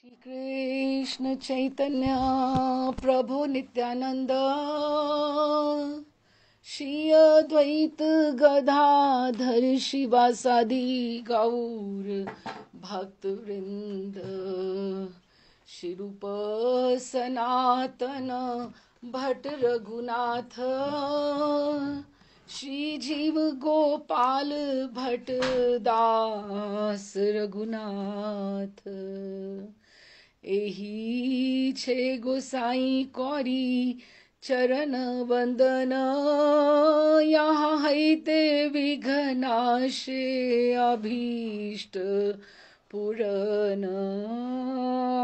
श्री कृष्ण चैतन्य प्रभु नित्यानंद श्री अद्वैत गदाधर शिवासादि गौर भक्त वृंद श्री रूप सनातन भट्ट रघुनाथ श्री जीव गोपाल भट्ट दास रघुनाथ एही छे गोसाई कौरी चरण वंदन यहाँ हैते विघ्नाशे अभीष्ट पुरन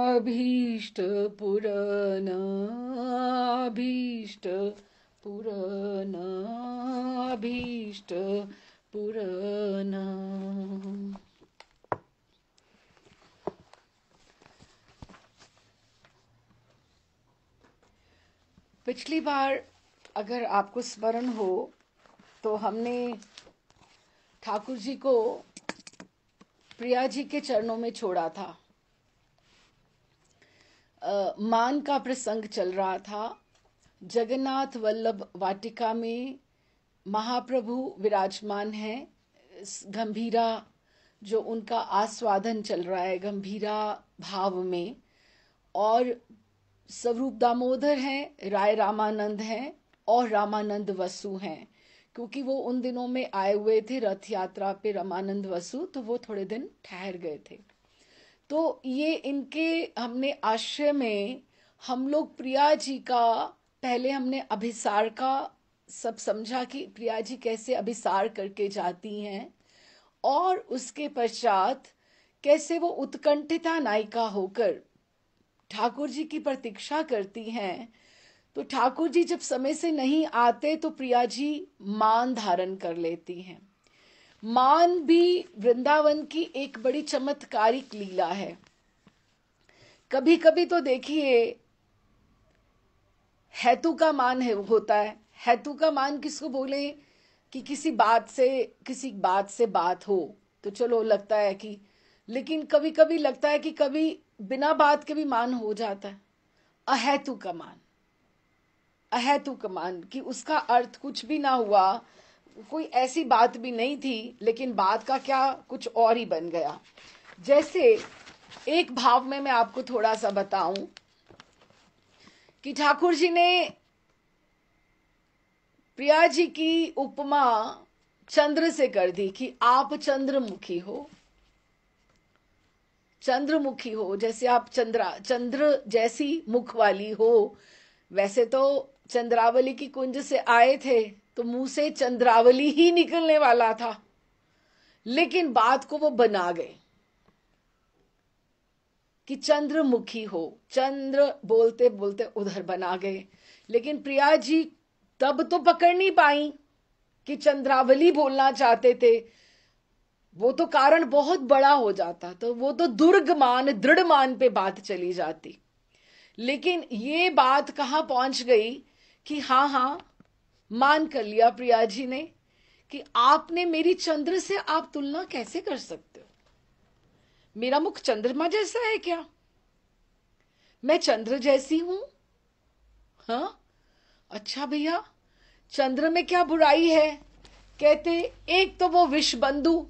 अभीष्ट पुरन अभीष्ट पुरन अभीष्ट पुरन। पिछली बार अगर आपको स्मरण हो तो हमने ठाकुर जी को प्रिया जी के चरणों में छोड़ा था। मान का प्रसंग चल रहा था। जगन्नाथ वल्लभ वाटिका में महाप्रभु विराजमान है। गंभीरा जो उनका आस्वादन चल रहा है गंभीरा भाव में, और स्वरूप दामोदर हैं, राय रामानंद हैं और रामानंद वसु हैं, क्योंकि वो उन दिनों में आए हुए थे रथ यात्रा पे रामानंद वसु, तो वो थोड़े दिन ठहर गए थे। तो ये इनके हमने आश्रय में हम लोग प्रिया जी का पहले हमने अभिसार का सब समझा कि प्रिया जी कैसे अभिसार करके जाती हैं, और उसके पश्चात कैसे वो उत्कंठिता नायिका होकर ठाकुर जी की प्रतीक्षा करती हैं। तो ठाकुर जी जब समय से नहीं आते तो प्रिया जी मान धारण कर लेती हैं। मान भी वृंदावन की एक बड़ी चमत्कारिक लीला है। कभी कभी तो देखिए हेतु का मान होता है। हेतु का मान किसको बोले कि किसी बात से बात हो तो चलो लगता है कि, लेकिन कभी कभी लगता है कि कभी बिना बात के भी मान हो जाता है। अहेतु का मान, अहेतु का मान कि उसका अर्थ कुछ भी ना हुआ, कोई ऐसी बात भी नहीं थी, लेकिन बात का क्या कुछ और ही बन गया। जैसे एक भाव में मैं आपको थोड़ा सा बताऊं कि ठाकुर जी ने प्रिया जी की उपमा चंद्र से कर दी कि आप चंद्रमुखी हो, चंद्रमुखी हो, जैसे आप चंद्र जैसी मुख वाली हो। वैसे तो चंद्रावली की कुंज से आए थे तो मुंह से चंद्रावली ही निकलने वाला था, लेकिन बात को वो बना गए कि चंद्रमुखी हो, चंद्र बोलते बोलते उधर बना गए। लेकिन प्रिया जी तब तो पकड़ नहीं पाई कि चंद्रावली बोलना चाहते थे, वो तो कारण बहुत बड़ा हो जाता, तो वो तो दुर्गमान दृढ़ पे बात चली जाती। लेकिन ये बात कहां पहुंच गई कि हाँ हाँ मान कर लिया प्रिया जी ने कि आपने मेरी चंद्र से आप तुलना कैसे कर सकते हो? मेरा मुख चंद्रमा जैसा है क्या? मैं चंद्र जैसी हूं? हाँ, अच्छा भैया, चंद्र में क्या बुराई है? कहते एक तो वो विष बंधु,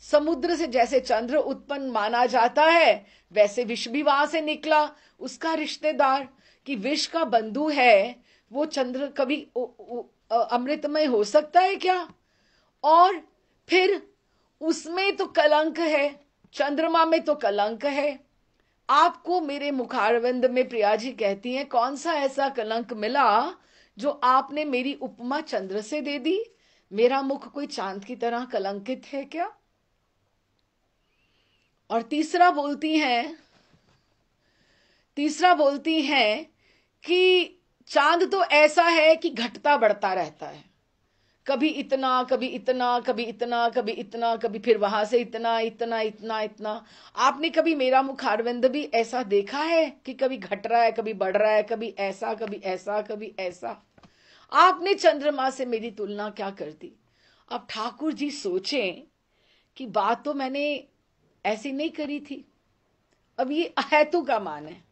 समुद्र से जैसे चंद्र उत्पन्न माना जाता है वैसे विष भी वहां से निकला। उसका रिश्तेदार कि विष का बंधु है, वो चंद्र कभी अमृतमय हो सकता है क्या? और फिर उसमें तो कलंक है, चंद्रमा में तो कलंक है। आपको मेरे मुखारविंद में प्रिया जी कहती हैं कौन सा ऐसा कलंक मिला जो आपने मेरी उपमा चंद्र से दे दी? मेरा मुख कोई चांद की तरह कलंकित है क्या? और तीसरा बोलती हैं कि चांद तो ऐसा है कि घटता बढ़ता रहता है, कभी इतना कभी इतना कभी इतना कभी इतना, कभी फिर वहां से इतना इतना इतना इतना। आपने कभी मेरा मुखारविंद भी ऐसा देखा है कि कभी घट रहा है कभी बढ़ रहा है, कभी ऐसा कभी ऐसा कभी ऐसा? आपने चंद्रमा से मेरी तुलना क्या कर दी? अब ठाकुर जी सोचें कि बात तो मैंने ऐसी नहीं करी थी। अब ये अहेतु का मान है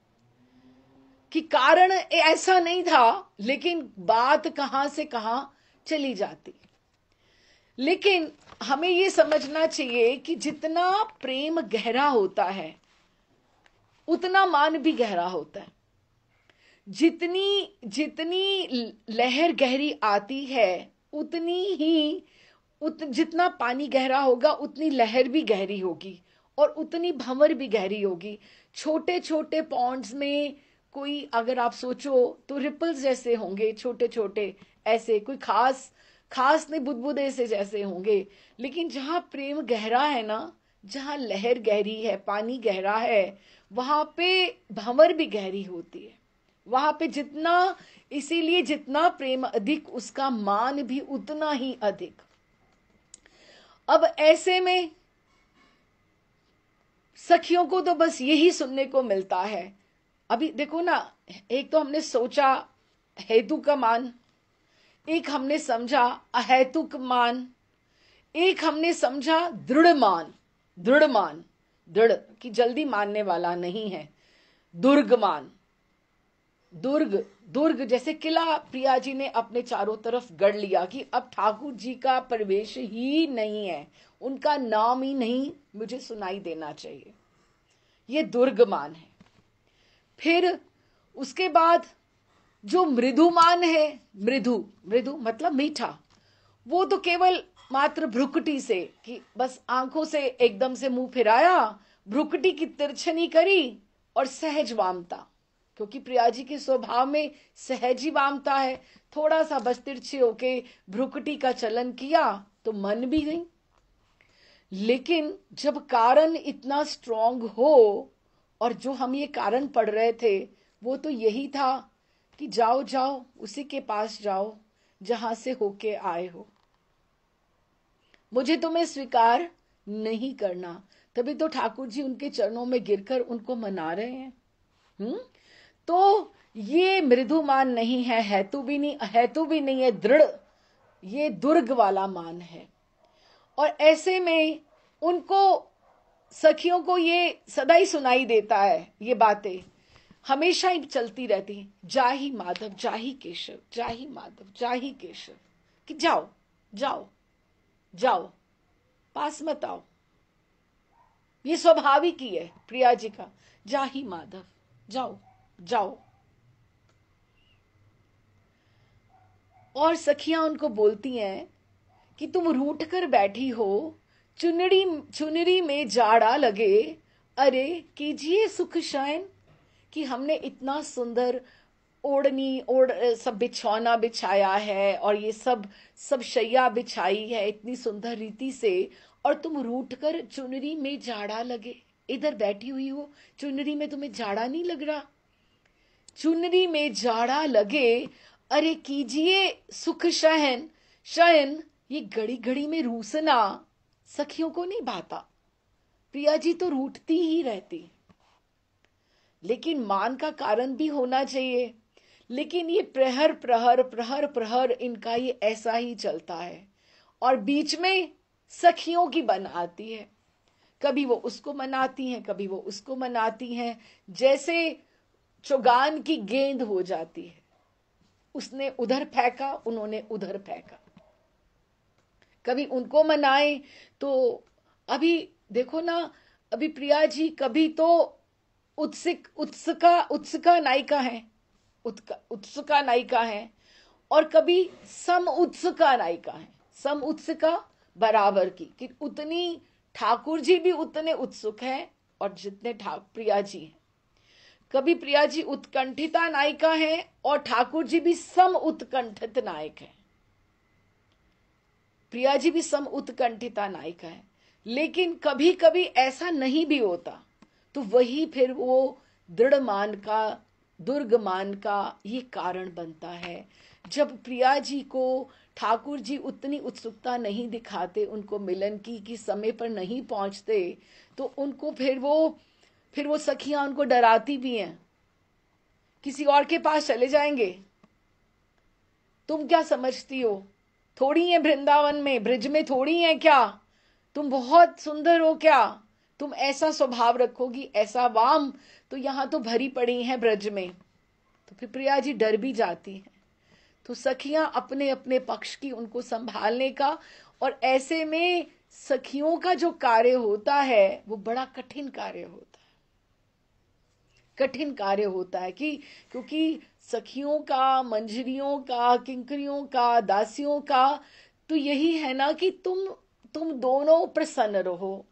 कि कारण ऐसा नहीं था, लेकिन बात कहां से कहां चली जाती। लेकिन हमें ये समझना चाहिए कि जितना प्रेम गहरा होता है उतना मान भी गहरा होता है। जितनी जितनी लहर गहरी आती है उतनी ही जितना पानी गहरा होगा उतनी लहर भी गहरी होगी और उतनी भंवर भी गहरी होगी। छोटे छोटे पॉन्ड्स में कोई अगर आप सोचो तो रिपल्स जैसे होंगे, छोटे छोटे ऐसे, कोई खास खास नहीं, बुदबुदे से जैसे होंगे। लेकिन जहां प्रेम गहरा है ना, जहां लहर गहरी है, पानी गहरा है, वहां पे भंवर भी गहरी होती है। वहां पे जितना, इसीलिए जितना प्रेम अधिक उसका मान भी उतना ही अधिक। अब ऐसे में सखियों को तो बस यही सुनने को मिलता है। अभी देखो ना, एक तो हमने सोचा हेतु का मान, एक हमने समझा अहेतुक मान, एक हमने समझा दृढ़ मान। दृढ़ मान, दृढ़ कि जल्दी मानने वाला नहीं है। दुर्ग मान, दुर्ग, दुर्ग जैसे किला प्रिया जी ने अपने चारों तरफ गढ़ लिया कि अब ठाकुर जी का प्रवेश ही नहीं है, उनका नाम ही नहीं मुझे सुनाई देना चाहिए। ये दुर्ग मान है। फिर उसके बाद जो मृदुमान है, मृदु, मृदु मतलब मीठा, वो तो केवल मात्र भ्रुकुटी से, कि बस आंखों से एकदम से मुंह फिराया, भ्रुकुटी की तिरछनी करी और सहज वामता, क्योंकि प्रिया जी के स्वभाव में सहज ही वामता है। थोड़ा सा बस तिरछे होके भ्रुकुटी का चलन किया तो मन भी गई। लेकिन जब कारण इतना स्ट्रांग हो, और जो हम ये कारण पढ़ रहे थे वो तो यही था कि जाओ जाओ उसी के पास जाओ जहां से होके आए हो, मुझे तुम्हें स्वीकार नहीं करना। तभी तो ठाकुर जी उनके चरणों में गिरकर उनको मना रहे हैं। तो ये मृदुमान नहीं है, हेतु भी नहीं, अहेतु भी नहीं है, दृढ़, ये दुर्ग वाला मान है। और ऐसे में उनको, सखियों को ये सदा ही सुनाई देता है, ये बातें हमेशा ही चलती रहती, जाही माधव जाही केशव, जाही माधव जाही केशव, कि जाओ जाओ जाओ, पास मत आओ। ये स्वाभाविक ही है प्रिया जी का, जाही माधव, जाओ जाओ। और सखियां उनको बोलती हैं कि तुम रूठ कर बैठी हो, चुनरी चुनरी में जाड़ा लगे, अरे कीजिए सुख शयन, कि हमने इतना सुंदर ओढ़नी ओढ़ सब बिछौना बिछाया है और ये सब सब शैया बिछाई है इतनी सुंदर रीति से, और तुम रूठ कर चुनरी में जाड़ा लगे, इधर बैठी हुई हो, चुनरी में तुम्हें जाड़ा नहीं लग रहा? चुनरी में जाड़ा लगे, अरे कीजिए सुख शयन, शयन ये घड़ी घड़ी में रूसना सखियों को नहीं भाता। प्रिया जी तो रूठती ही रहती, लेकिन मान का कारण भी होना चाहिए। लेकिन ये प्रहर प्रहर प्रहर प्रहर इनका ये ऐसा ही चलता है, और बीच में सखियों की बन आती है। कभी वो उसको मनाती हैं, कभी वो उसको मनाती हैं, जैसे चुगान की गेंद हो जाती है, उसने उधर फेंका उन्होंने उधर फेंका। कभी उनको मनाए तो अभी देखो ना, अभी प्रिया जी कभी तो उत्सुका नायिका है, उत्सुका नायिका है, और कभी सम उत्सुका नायिका है। सम उत्सुका बराबर की, कि उतनी ठाकुर जी भी उतने उत्सुक हैं और जितने प्रिया जी हैं। कभी प्रिया जी उत्कंठिता नायिका हैं और ठाकुर जी भी सम उत्कंठित नायक हैं। प्रिया जी भी सम उत्कंठिता नायिका है। लेकिन कभी कभी ऐसा नहीं भी होता, तो वही फिर वो दृढ़ मान का, दुर्ग मान का ये कारण बनता है। जब प्रिया जी को ठाकुर जी उतनी उत्सुकता नहीं दिखाते उनको मिलन की, कि समय पर नहीं पहुंचते, तो उनको फिर वो सखियां उनको डराती भी हैं, किसी और के पास चले जाएंगे, तुम क्या समझती हो, थोड़ी है वृंदावन में, ब्रिज में थोड़ी है क्या, तुम बहुत सुंदर हो क्या, तुम ऐसा स्वभाव रखोगी, ऐसा वाम तो यहां तो भरी पड़ी हैं ब्रज में। तो फिर प्रिया जी डर भी जाती हैं। तो सखियां अपने अपने पक्ष की उनको संभालने का, और ऐसे में सखियों का जो कार्य होता है वो बड़ा कठिन कार्य होता है। कठिन कार्य होता है कि क्योंकि सखियों का, मंजरियों का, किंकरियों का, दासियों का तो यही है ना कि तुम दोनों प्रसन्न रहो,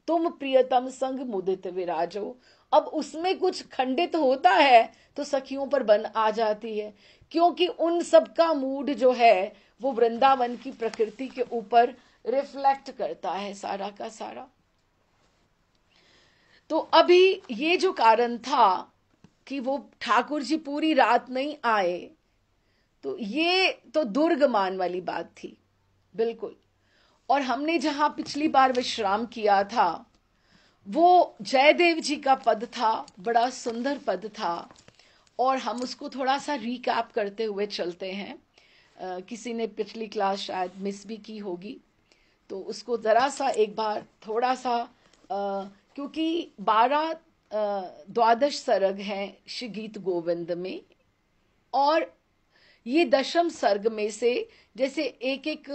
तुम प्रियतम संग मुदित विराजो। अब उसमें कुछ खंडित होता है तो सखियों पर बन आ जाती है, क्योंकि उन सब का मूड जो है वो वृंदावन की प्रकृति के ऊपर रिफ्लेक्ट करता है सारा का सारा। तो अभी ये जो कारण था कि वो ठाकुर जी पूरी रात नहीं आए, तो ये तो दुर्गमान वाली बात थी बिल्कुल। और हमने जहां पिछली बार विश्राम किया था वो जयदेव जी का पद था, बड़ा सुंदर पद था, और हम उसको थोड़ा सा रिकैप करते हुए चलते हैं। किसी ने पिछली क्लास शायद मिस भी की होगी, तो उसको जरा सा एक बार थोड़ा सा क्योंकि 12 द्वादश सर्ग हैं श्री गीत गोविंद में, और ये दशम सर्ग में से जैसे एक एक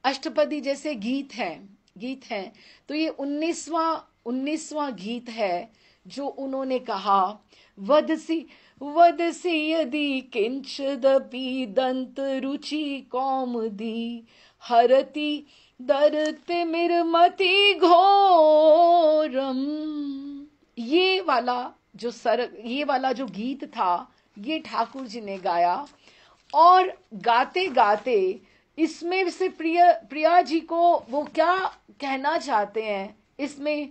अष्टपदी जैसे गीत हैं, तो ये 19वां गीत है जो उन्होंने कहा, वदसी यदि किंचदपि दंत रुचि कौमुदी हरति दरते मिरमति घोरम। ये वाला जो गीत था ये ठाकुर जी ने गाया, और गाते गाते इसमें से प्रिया जी को वो क्या कहना चाहते हैं इसमें,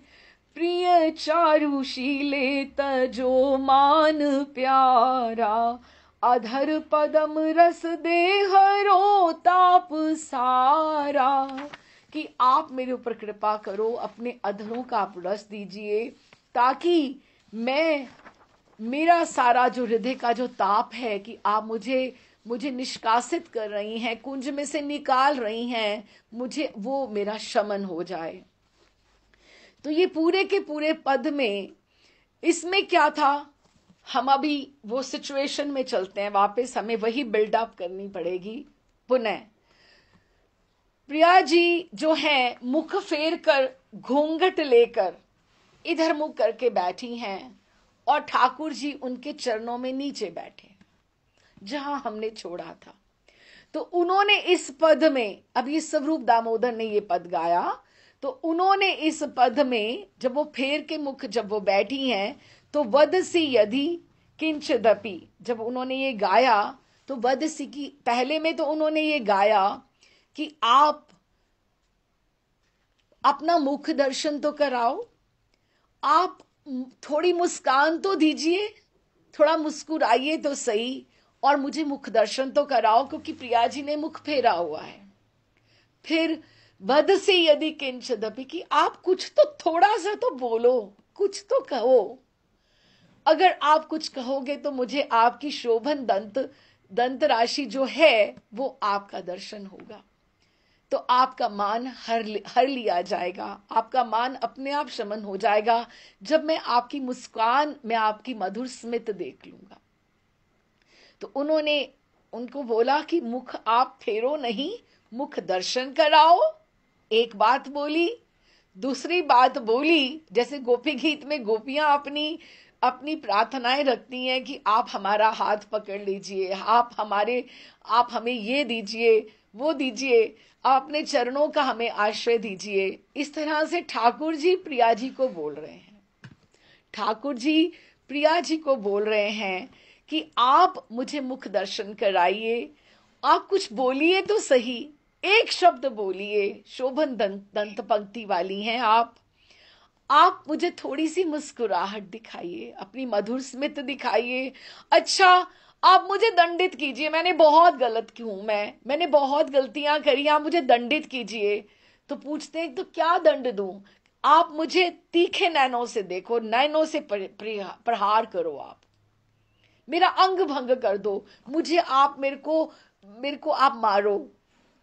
प्रिय चारुशीले तजो मान प्यारा अधर पदम रस देहरो ताप सारा, कि आप मेरे ऊपर कृपा करो, अपने अधरों का आप रस दीजिए, ताकि मेरा सारा जो हृदय का जो ताप है कि आप मुझे निष्कासित कर रही हैं, कुंज में से निकाल रही हैं, मुझे वो मेरा शमन हो जाए। तो ये पूरे के पूरे पद में इसमें क्या था, हम अभी वो सिचुएशन में चलते हैं वापस, हमें वही बिल्डअप करनी पड़ेगी पुनः। प्रिया जी जो हैं मुख फेर कर घूंघट लेकर इधर मुख करके बैठी हैं, और ठाकुर जी उनके चरणों में नीचे बैठे जहां हमने छोड़ा था। तो उन्होंने इस पद में, अब ये स्वरूप दामोदर ने ये पद गाया, तो उन्होंने इस पद में जब वो फेर के मुख जब वो बैठी हैं, तो वदसी यदि किंचदपि जब उन्होंने ये गाया, तो वदसी की पहले में तो उन्होंने ये गाया कि आप अपना मुख दर्शन तो कराओ, आप थोड़ी मुस्कान तो दीजिए, थोड़ा मुस्कुराइए तो सही, और मुझे मुख दर्शन तो कराओ, क्योंकि प्रिया जी ने मुख फेरा हुआ है। फिर बद से यदि किंचदपि, कि आप कुछ तो थोड़ा सा तो बोलो, कुछ तो कहो, अगर आप कुछ कहोगे तो मुझे आपकी शोभन दंत राशि जो है वो आपका दर्शन होगा, तो आपका मान हर लिया जाएगा, आपका मान अपने आप शमन हो जाएगा जब मैं आपकी मुस्कान, मैं आपकी मधुर स्मित देख लूंगा। तो उन्होंने उनको बोला कि मुख आप फेरो नहीं, मुख दर्शन कराओ। एक बात बोली, दूसरी बात बोली, जैसे गोपी गीत में गोपियां अपनी अपनी प्रार्थनाएं रखती हैं कि आप हमारा हाथ पकड़ लीजिए, आप हमें ये दीजिए, वो दीजिए, आप अपने चरणों का हमें आश्रय दीजिए। इस तरह से ठाकुर जी प्रिया जी को बोल रहे हैं, ठाकुर जी प्रिया जी को बोल रहे हैं कि आप मुझे मुख दर्शन कराइए, आप कुछ बोलिए तो सही, एक शब्द बोलिए, शोभन दंत पंक्ति वाली हैं आप मुझे थोड़ी सी मुस्कुराहट दिखाइए, अपनी मधुर स्मित दिखाइए। अच्छा, आप मुझे दंडित कीजिए, मैंने बहुत गलत की हूं, मैंने बहुत गलतियां करी, आप मुझे दंडित कीजिए। तो पूछते हैं तो क्या दंड दूं, आप मुझे तीखे नैनों से देखो, नैनों से प्रहार करो, आप मेरा अंग भंग कर दो, मेरे को आप मारो,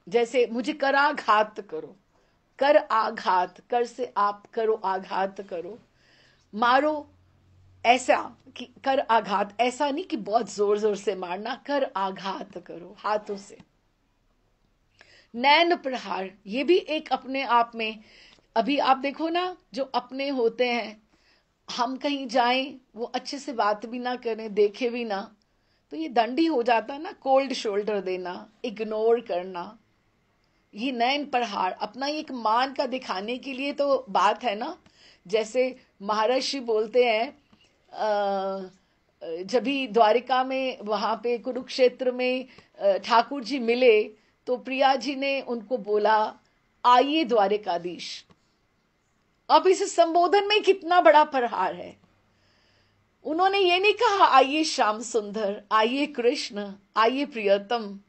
जैसे मुझे कराघात करो, कर आघात, कर से आप करो, आघात करो, मारो ऐसा कि कर आघात, ऐसा नहीं कि बहुत जोर जोर से मारना, कर आघात करो हाथों से। नैन प्रहार, ये भी एक अपने आप में, अभी आप देखो ना, जो अपने होते हैं, हम कहीं जाएं, वो अच्छे से बात भी ना करें, देखे भी ना, तो ये दंड ही हो जाता ना, कोल्ड शोल्डर देना, इग्नोर करना। ये नैन प्रहार अपना एक मान का दिखाने के लिए तो बात है ना। जैसे महर्षि बोलते हैं, जब भी द्वारिका में, वहां पे कुरुक्षेत्र में ठाकुर जी मिले, तो प्रिया जी ने उनको बोला, आइए द्वारिकाधीश। अब इस संबोधन में कितना बड़ा प्रहार है। उन्होंने ये नहीं कहा आइए श्याम सुंदर, आइए कृष्ण, आइए प्रियतम।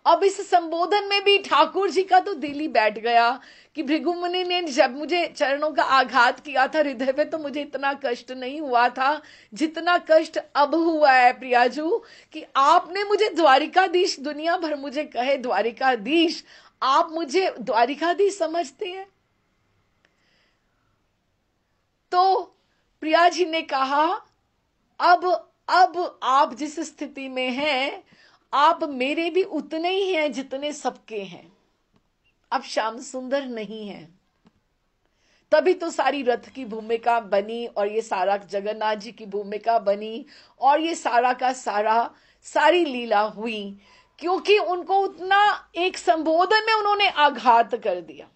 अब इस संबोधन में भी ठाकुर जी का तो दिल ही बैठ गया कि भृगुमुनि ने जब मुझे चरणों का आघात किया था हृदय पे, तो मुझे इतना कष्ट नहीं हुआ था जितना कष्ट अब हुआ है प्रियाजू, कि आपने मुझे द्वारिकाधीश, दुनिया भर मुझे कहे द्वारिकाधीश, आप मुझे द्वारिकाधीश समझते हैं। तो प्रिया जी ने कहा, अब आप जिस स्थिति में हैं, आप मेरे भी उतने ही हैं जितने सबके हैं, अब श्याम सुंदर नहीं है। तभी तो सारी रथ की भूमिका बनी, और ये सारा जगन्नाथ जी की भूमिका बनी, और ये सारा का सारी लीला हुई, क्योंकि उनको उतना एक संबोधन में उन्होंने आघात कर दिया।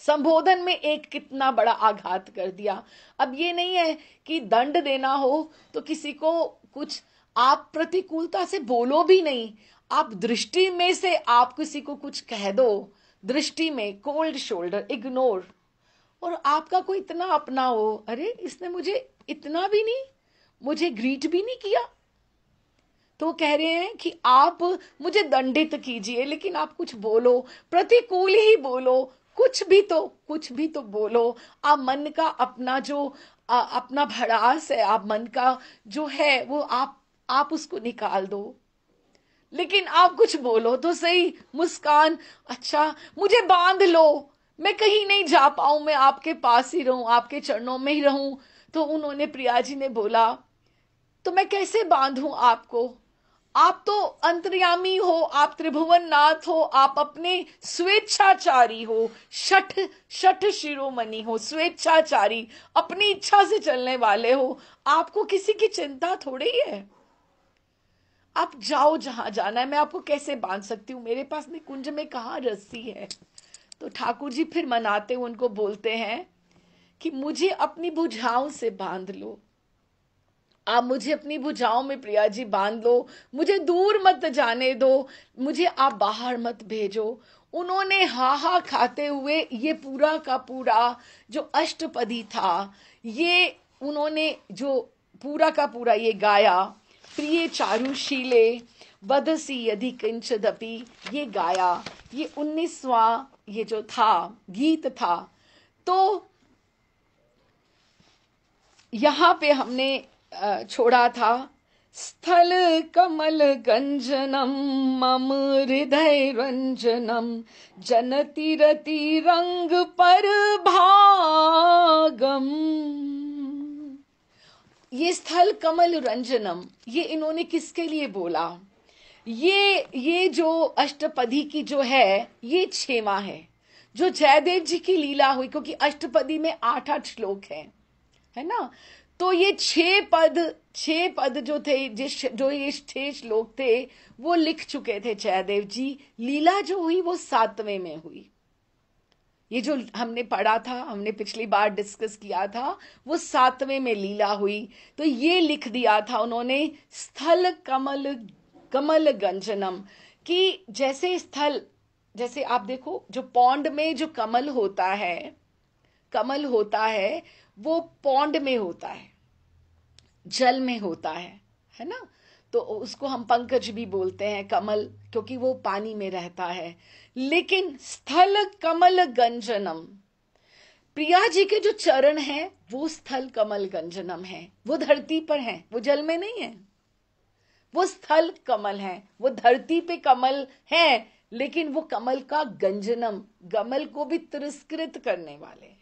संबोधन में एक कितना बड़ा आघात कर दिया। अब ये नहीं है कि दंड देना हो तो किसी को कुछ आप प्रतिकूलता से बोलो भी नहीं, आप दृष्टि में से आप किसी को कुछ कह दो, दृष्टि में कोल्ड शोल्डर, इग्नोर। और आपका कोई इतना अपना हो, अरे इसने मुझे इतना भी नहीं, मुझे ग्रीट भी नहीं किया, तो कह रहे हैं कि आप मुझे दंडित कीजिए, लेकिन आप कुछ बोलो, प्रतिकूल ही बोलो, कुछ भी तो बोलो। आप मन का अपना जो अपना भड़ास है, आप मन का जो है वो आप उसको निकाल दो, लेकिन आप कुछ बोलो तो सही। मुस्कान, अच्छा मुझे बांध लो, मैं कहीं नहीं जा पाऊं, मैं आपके पास ही रहूं, आपके चरणों में ही रहूं। तो उन्होंने, प्रिया जी ने बोला, तो मैं कैसे बांधूं आपको, आप तो अंतर्यामी हो, आप त्रिभुवन नाथ हो, आप अपने स्वेच्छाचारी हो, शठ शिरोमणि हो, स्वेच्छाचारी, अपनी इच्छा से चलने वाले हो, आपको किसी की चिंता थोड़ी है। आप जाओ जहां जाना है, मैं आपको कैसे बांध सकती हूं, मेरे पास निकुंज में कहां रस्सी है। तो ठाकुर जी फिर मनाते हुए उनको बोलते हैं कि मुझे अपनी भुजाओं से बांध लो, आप मुझे अपनी भुजाओं में प्रिया जी बांध लो, मुझे दूर मत जाने दो, मुझे आप बाहर मत भेजो। उन्होंने हा खाते हुए ये पूरा का पूरा जो अष्टपदी था, ये उन्होंने जो पूरा का पूरा ये गाया, प्रिय चारुशीले वदसी यदि किंचदपि, ये गाया। ये 19वां ये जो था गीत था। तो यहां पे हमने छोड़ा था, स्थल कमल गंजनम मम हृदय रंजनम जनति रति रंग पर भागम। ये स्थल कमल रंजनम, ये इन्होंने किसके लिए बोला? ये जो अष्टपदी की जो है, ये 6वां है जो जयदेव जी की लीला हुई, क्योंकि अष्टपदी में 8-8 श्लोक है ना। तो ये 6 पद जो थे, जो ये 6 श्लोक थे, वो लिख चुके थे जयदेव जी। लीला जो हुई वो 7वें में हुई। ये जो हमने पढ़ा था, हमने पिछली बार डिस्कस किया था, वो 7वें में लीला हुई। तो ये लिख दिया था उन्होंने, स्थल कमल गंजनम, कि जैसे स्थल, जैसे आप देखो जो पौंड में जो कमल होता है वो पौंड में होता है, जल में होता है ना। तो उसको हम पंकज भी बोलते हैं, कमल, क्योंकि वो पानी में रहता है। लेकिन स्थल कमल गंजनम, प्रिया जी के जो चरण हैं वो स्थल कमल गंजनम है, वो धरती पर हैं, वो जल में नहीं है, वो स्थल कमल है, वो धरती पे कमल है, लेकिन वो कमल का गंजनम, कमल को भी तिरस्कृत करने वाले हैं।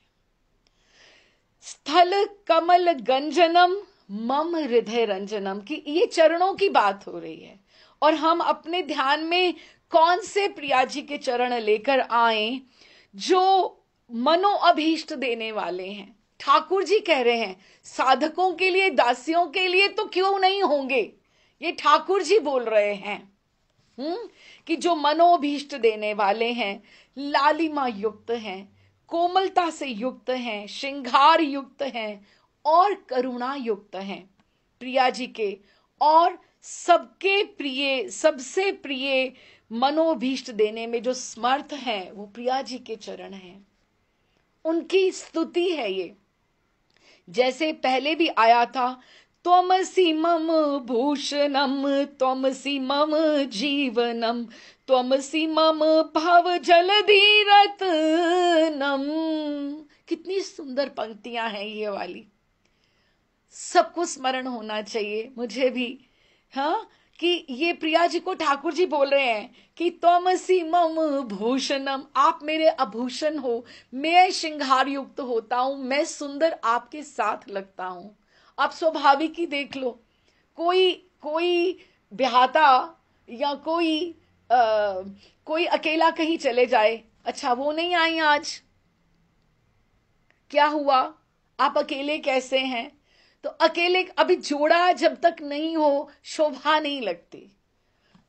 स्थल कमल गंजनम मम हृदय रंजनम, की ये चरणों की बात हो रही है। और हम अपने ध्यान में कौन से प्रिया जी के चरण लेकर आए जो मनो अभीष्ट देने वाले हैं। ठाकुर जी कह रहे हैं साधकों के लिए, दासियों के लिए तो क्यों नहीं होंगे, ये ठाकुर जी बोल रहे हैं। कि जो मनोभीष्ट देने वाले हैं, लालिमा युक्त हैं, कोमलता से युक्त हैं, श्रृंगार युक्त हैं और करुणा युक्त हैं प्रिया जी के। और सबके प्रिय, सबसे प्रिय मनोभीष्ट देने में जो समर्थ हैं वो प्रिया जी के चरण हैं, उनकी स्तुति है ये। जैसे पहले भी आया था, त्वमसि मम भूषणम त्वमसि मम जीवनम त्वमसि मम भव जलधि रत्नम। कितनी सुंदर पंक्तियां हैं ये वाली, सबको स्मरण होना चाहिए, मुझे भी। हाँ, कि ये प्रिया जी को ठाकुर जी बोल रहे हैं कि त्वमसि मम भूषणम, आप मेरे आभूषण हो, मैं श्रृंगार युक्त होता हूं, मैं सुंदर आपके साथ लगता हूं। आप स्वाभाविक ही देख लो, कोई ब्याहता या कोई अकेला कहीं चले जाए, अच्छा वो नहीं आई आज, क्या हुआ, आप अकेले कैसे हैं। तो अकेले, अभी जोड़ा जब तक नहीं हो शोभा नहीं लगती।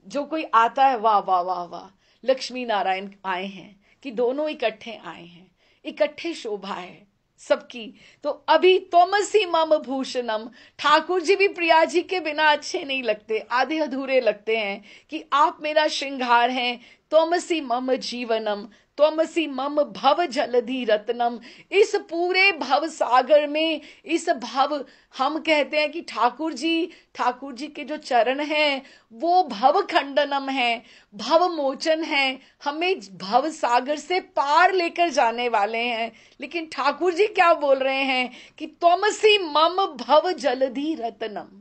जो कोई आता है, वाह वाह वाह वाह, लक्ष्मी नारायण आए हैं, कि दोनों इकट्ठे आए हैं, इकट्ठे शोभा है सबकी। तो अभी त्वमसि मम भूषणम, ठाकुर जी भी प्रिया जी के बिना अच्छे नहीं लगते, आधे अधूरे लगते हैं, कि आप मेरा श्रृंगार हैं। त्वमसि मम जीवनम त्वमसि मम भव जलधि रत्नम, इस पूरे भव सागर में, इस भव, हम कहते हैं कि ठाकुर जी के जो चरण हैं वो भव खंडनम है, भव मोचन है, हमें भव सागर से पार लेकर जाने वाले हैं। लेकिन ठाकुर जी क्या बोल रहे हैं कि त्वमसि मम भव जलधि रत्नम,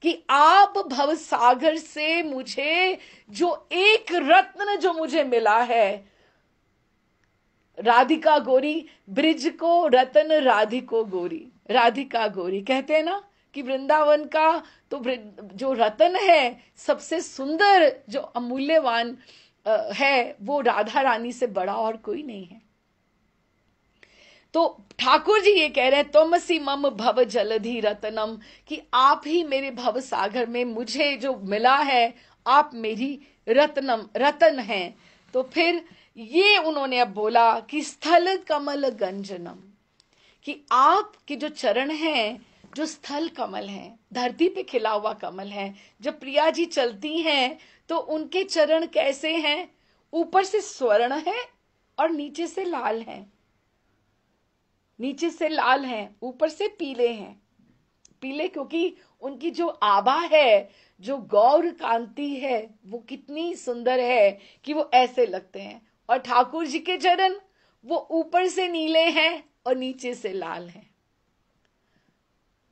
कि आप भव सागर से मुझे जो एक रत्न जो मुझे मिला है, राधिका गौरी, ब्रिज को रतन राधिको गौरी, राधिका गौरी कहते हैं ना, कि वृंदावन का तो जो रतन है, सबसे सुंदर जो अमूल्यवान है, वो राधा रानी से बड़ा और कोई नहीं है। तो ठाकुर जी ये कह रहे हैं त्वमसि मम भव जलधि रत्नम, कि आप ही मेरे भव सागर में मुझे जो मिला है, आप मेरी रतन हैं। तो फिर ये उन्होंने अब बोला कि स्थल कमल गंजनम, कि आपके जो चरण हैं, जो स्थल कमल हैं, धरती पे खिला हुआ कमल है। जब प्रिया जी चलती हैं तो उनके चरण कैसे हैं, ऊपर से स्वर्ण है और नीचे से लाल है, नीचे से लाल हैं, ऊपर से पीले हैं। पीले क्योंकि उनकी जो आभा है, जो गौर कांति है, वो कितनी सुंदर है कि वो ऐसे लगते हैं। और ठाकुर जी के चरण वो ऊपर से नीले हैं और नीचे से लाल हैं।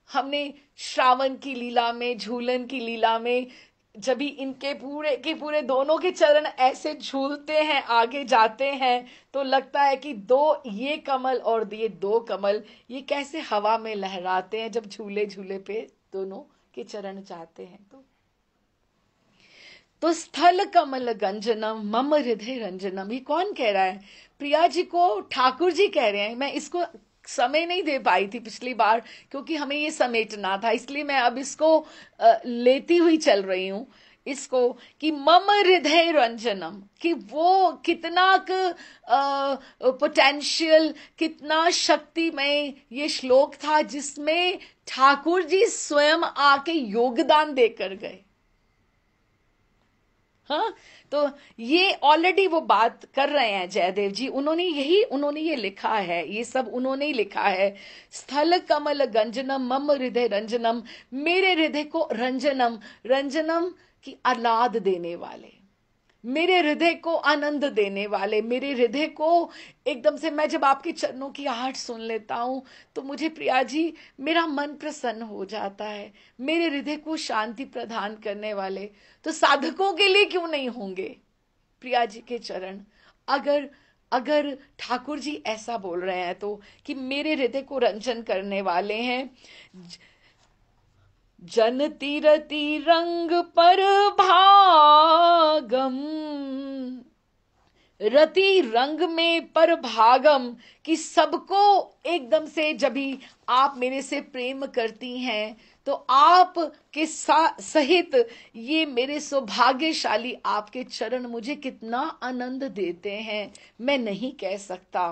हमने श्रावण की लीला में, झूलन की लीला में, जब भी इनके पूरे के पूरे दोनों के चरण ऐसे झूलते हैं, आगे जाते हैं, तो लगता है कि दो ये कमल और ये दो कमल, ये कैसे हवा में लहराते हैं जब झूले झूले पे दोनों के चरण जाते हैं। तो स्थल कमल गंजनम मम हृदय रंजनम, ये कौन कह रहा है, प्रिया जी को ठाकुर जी कह रहे हैं। मैं इसको समय नहीं दे पाई थी पिछली बार, क्योंकि हमें ये समेटना था, इसलिए मैं अब इसको लेती हुई चल रही हूं इसको, कि मम हृदय रंजनम, कि वो कितना पोटेंशियल, कितना शक्तिमय ये श्लोक था, जिसमें ठाकुर जी स्वयं आके योगदान देकर गए। हाँ, तो ये ऑलरेडी वो बात कर रहे हैं जयदेव जी, उन्होंने ये लिखा है, ये सब उन्होंने ही लिखा है। स्थल कमल गंजनम मम हृदय रंजनम, मेरे हृदय को रंजनम की आह्लाद देने वाले, मेरे हृदय को आनंद देने वाले, मेरे हृदय को एकदम से, मैं जब आपके चरणों की आहट सुन लेता हूं तो मुझे प्रिया जी, मेरा मन प्रसन्न हो जाता है, मेरे हृदय को शांति प्रदान करने वाले। तो साधकों के लिए क्यों नहीं होंगे, प्रिया जी के चरण। अगर अगर ठाकुर जी ऐसा बोल रहे हैं तो, कि मेरे हृदय को रंजन करने वाले हैं। जन तीरती रंग पर भागम, रति रंग में पर भागम, कि सबको एकदम से जब भी आप मेरे से प्रेम करती हैं तो आप के सहित ये मेरे सौभाग्यशाली आपके चरण मुझे कितना आनंद देते हैं, मैं नहीं कह सकता।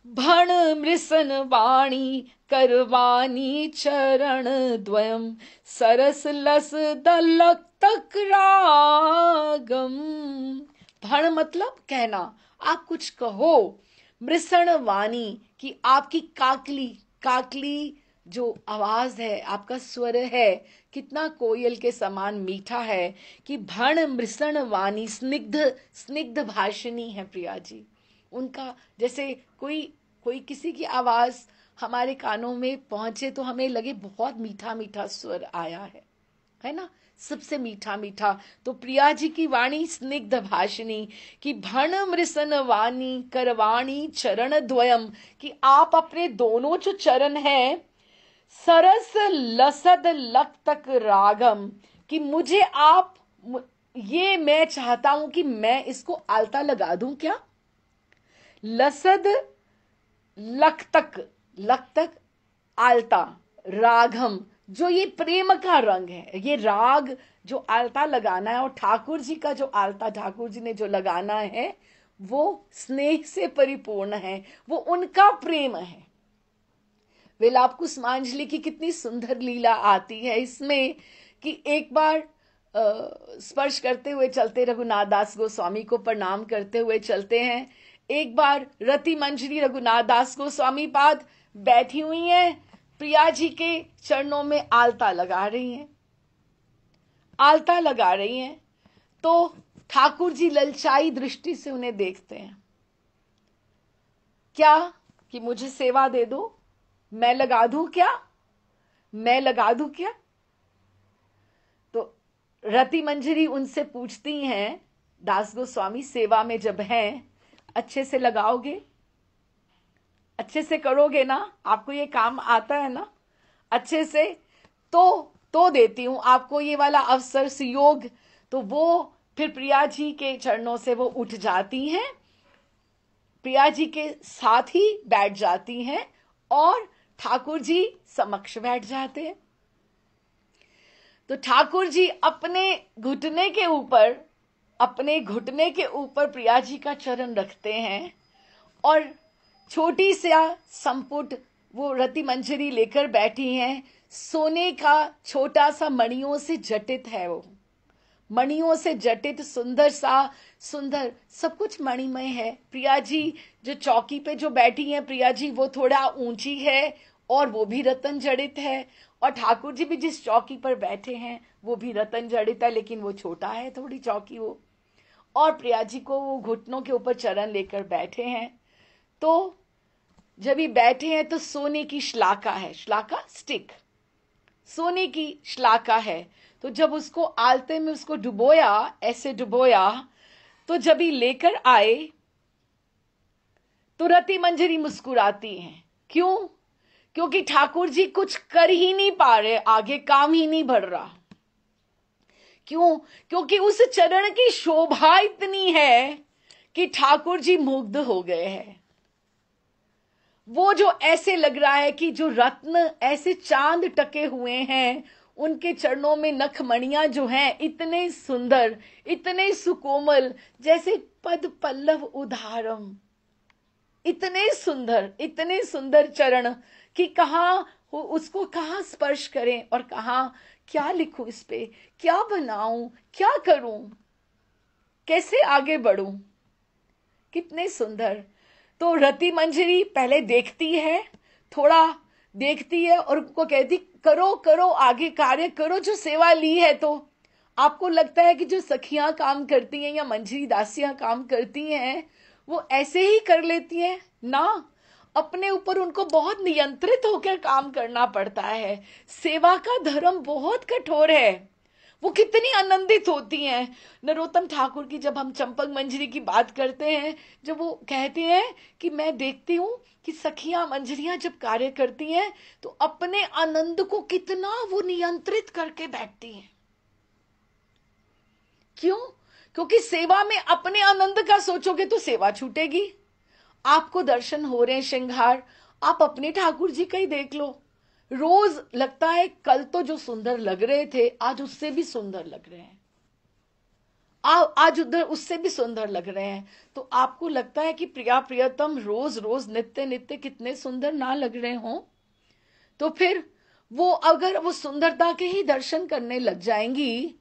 भण मृसन वाणी करवानी चरण द्वयम, सरस लस दलक तक रागम। भण मतलब कहना, आप कुछ कहो। मृषण वाणी की आपकी काकली, काकली जो आवाज है, आपका स्वर है, कितना कोयल के समान मीठा है। कि भण मृषण वाणी, स्निग्ध स्निग्ध भाषिणी है प्रिया जी। उनका जैसे कोई कोई किसी की आवाज हमारे कानों में पहुंचे तो हमें लगे बहुत मीठा मीठा स्वर आया है ना, सबसे मीठा मीठा। तो प्रिया जी की वाणी स्निग्ध भाषिणी, कि भण मृसन वाणी करवाणी चरण द्वयम, कि आप अपने दोनों जो चरण हैं, सरस लसद लक तक रागम, कि मुझे आप, ये मैं चाहता हूं कि मैं इसको आलता लगा दूं क्या। लसद लक तक आलता, रागम जो ये प्रेम का रंग है, ये राग जो आलता लगाना है, और ठाकुर जी का जो आलता ठाकुर जी ने जो लगाना है वो स्नेह से परिपूर्ण है, वो उनका प्रेम है। विलाप कुसुमांजलि की कितनी सुंदर लीला आती है इसमें, कि एक बार स्पर्श करते हुए चलते रघुनाथ दास गोस्वामी को प्रणाम करते हुए चलते हैं। एक बार रति मंजरी रघुनाथ दास गोस्वामी पाद बैठी हुई हैं, प्रिया जी के चरणों में आलता लगा रही हैं, आलता लगा रही हैं। तो ठाकुर जी ललचाई दृष्टि से उन्हें देखते हैं, क्या कि मुझे सेवा दे दो, मैं लगा दूं क्या, मैं लगा दूं क्या। तो रति मंजरी उनसे पूछती हैं, दास गोस्वामी सेवा में जब हैं, अच्छे से लगाओगे, अच्छे से करोगे ना, आपको ये काम आता है ना अच्छे से, तो देती हूं आपको ये वाला अवसर सुयोग। तो वो फिर प्रिया जी के चरणों से वो उठ जाती हैं, प्रिया जी के साथ ही बैठ जाती हैं और ठाकुर जी समक्ष बैठ जाते हैं। तो ठाकुर जी अपने घुटने के ऊपर प्रिया जी का चरण रखते हैं, और छोटी सा संपुट वो रति मंजरी लेकर बैठी हैं। सोने का छोटा सा मणियों से जटित है, वो मणियों से जटित सुंदर सब कुछ मणिमय है। प्रिया जी जो चौकी पे जो बैठी हैं, प्रिया जी वो थोड़ा ऊंची है और वो भी रतन जड़ित है, और ठाकुर जी भी जिस चौकी पर बैठे हैं वो भी रतन जड़ित है, लेकिन वो छोटा है थोड़ी चौकी वो। और प्रिया जी को वो घुटनों के ऊपर चरण लेकर बैठे हैं। तो जब ये बैठे हैं तो सोने की श्लाका है, श्लाका स्टिक, सोने की श्लाका है। तो जब उसको आलते में उसको डुबोया, ऐसे डुबोया, तो जब ये लेकर आए तो रति मंजरी मुस्कुराती हैं। क्यों? क्योंकि ठाकुर जी कुछ कर ही नहीं पा रहे, आगे काम ही नहीं बढ़ रहा। क्यों? क्योंकि उस चरण की शोभा इतनी है कि ठाकुर जी मुग्ध हो गए हैं। वो जो ऐसे लग रहा है कि जो रत्न ऐसे चांद टके हुए हैं, उनके चरणों में नखमणियां जो हैं इतने सुंदर, इतने सुकोमल, जैसे पद पल्लव उदारम, इतने सुंदर चरण कि उसको कहाँ स्पर्श करें और कहाँ क्या लिखूं, इस पे क्या बनाऊं, क्या करूं, कैसे आगे बढ़ूं, कितने सुंदर। तो रति मंजरी पहले देखती है, थोड़ा देखती है और उनको कहती करो करो, आगे कार्य करो, जो सेवा ली है। तो आपको लगता है कि जो सखियां काम करती हैं या मंजरी दासियां काम करती हैं वो ऐसे ही कर लेती हैं ना, अपने ऊपर उनको बहुत नियंत्रित होकर काम करना पड़ता है। सेवा का धर्म बहुत कठोर है, वो कितनी आनंदित होती हैं। नरोत्तम ठाकुर की जब हम चंपक मंजरी की बात करते हैं, जब वो कहते हैं कि मैं देखती हूं कि सखियां मंजरियां जब कार्य करती हैं तो अपने आनंद को कितना वो नियंत्रित करके बैठती हैं। क्यों? क्योंकि सेवा में अपने आनंद का सोचोगे तो सेवा छूटेगी। आपको दर्शन हो रहे हैं श्रृंगार, आप अपने ठाकुर जी का ही देख लो। रोज लगता है कल तो जो सुंदर लग रहे थे आज उससे भी सुंदर लग रहे हैं, आज उधर उससे भी सुंदर लग रहे हैं। तो आपको लगता है कि प्रिया प्रियतम रोज रोज नित्य नित्य कितने सुंदर ना लग रहे हों, तो फिर वो अगर वो सुंदरता के ही दर्शन करने लग जाएंगी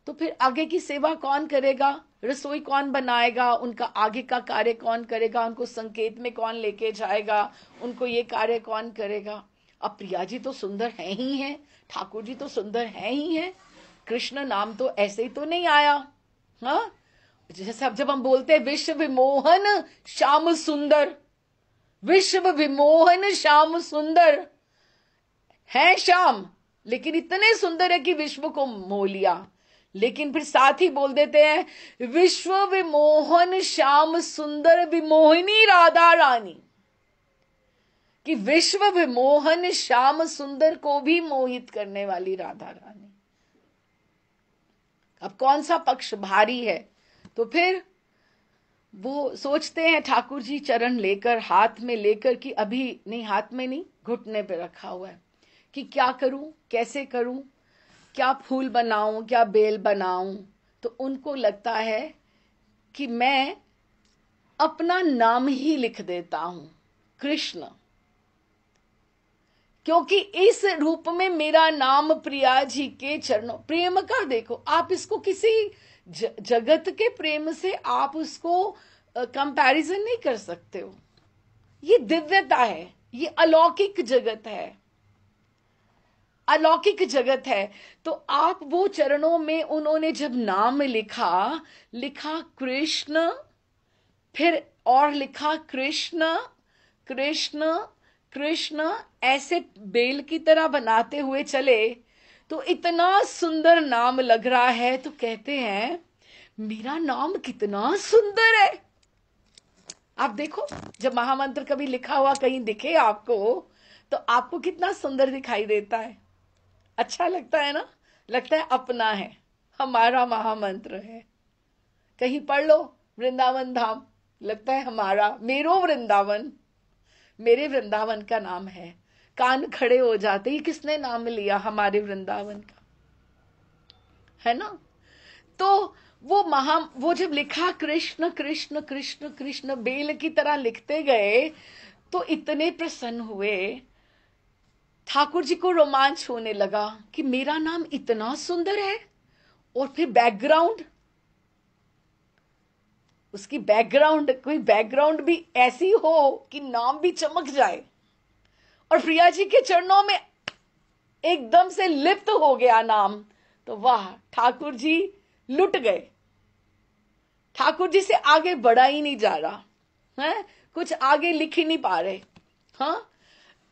तो फिर आगे की सेवा कौन करेगा, रसोई कौन बनाएगा, उनका आगे का कार्य कौन करेगा, उनको संकेत में कौन लेके जाएगा, उनको ये कार्य कौन करेगा। अब प्रिया जी तो सुंदर है ही है, ठाकुर जी तो सुंदर है ही है, कृष्ण नाम तो ऐसे ही तो नहीं आया। हाँ, जैसे अब जब हम बोलते हैं विश्व विमोहन श्याम सुंदर, विश्व विमोहन श्याम सुंदर है श्याम, लेकिन इतने सुंदर है कि विश्व को मोह लिया। लेकिन फिर साथ ही बोल देते हैं विश्व विमोहन श्याम सुंदर विमोहिनी राधा रानी, कि विश्व विमोहन श्याम सुंदर को भी मोहित करने वाली राधा रानी। अब कौन सा पक्ष भारी है? तो फिर वो सोचते हैं ठाकुर जी चरण लेकर, हाथ में लेकर, कि अभी नहीं, हाथ में नहीं, घुटने पे रखा हुआ है, कि क्या करूं, कैसे करूं, क्या फूल बनाऊं, क्या बेल बनाऊं। तो उनको लगता है कि मैं अपना नाम ही लिख देता हूं, कृष्ण, क्योंकि इस रूप में मेरा नाम प्रिया जी के चरणों, प्रेम का देखो आप, इसको किसी जगत के प्रेम से आप उसको कंपैरिजन नहीं कर सकते हो। ये दिव्यता है, ये अलौकिक जगत है, अलौकिक जगत है। तो आप वो चरणों में उन्होंने जब नाम लिखा, लिखा कृष्ण, फिर और लिखा कृष्ण कृष्ण कृष्ण, ऐसे बेल की तरह बनाते हुए चले, तो इतना सुंदर नाम लग रहा है। तो कहते हैं मेरा नाम कितना सुंदर है। आप देखो, जब महामंत्र कभी लिखा हुआ कहीं दिखे आपको तो आपको कितना सुंदर दिखाई देता है, अच्छा लगता है ना, लगता है अपना है, हमारा महामंत्र है। कहीं पढ़ लो वृंदावन धाम, लगता है हमारा, मेरो वृंदावन, मेरे वृंदावन का नाम है। कान खड़े हो जाते ही किसने नाम लिया, हमारे वृंदावन का, है ना। तो वो जब लिखा कृष्ण कृष्ण कृष्ण कृष्ण, बेल की तरह लिखते गए, तो इतने प्रसन्न हुए, ठाकुर जी को रोमांच होने लगा कि मेरा नाम इतना सुंदर है। और फिर बैकग्राउंड, उसकी बैकग्राउंड, कोई बैकग्राउंड भी ऐसी हो कि नाम भी चमक जाए, और प्रिया जी के चरणों में एकदम से लिप्त हो गया नाम। तो वाह, ठाकुर जी लुट गए, ठाकुर जी से आगे बढ़ा ही नहीं जा रहा है, कुछ आगे लिख ही नहीं पा रहे। हाँ,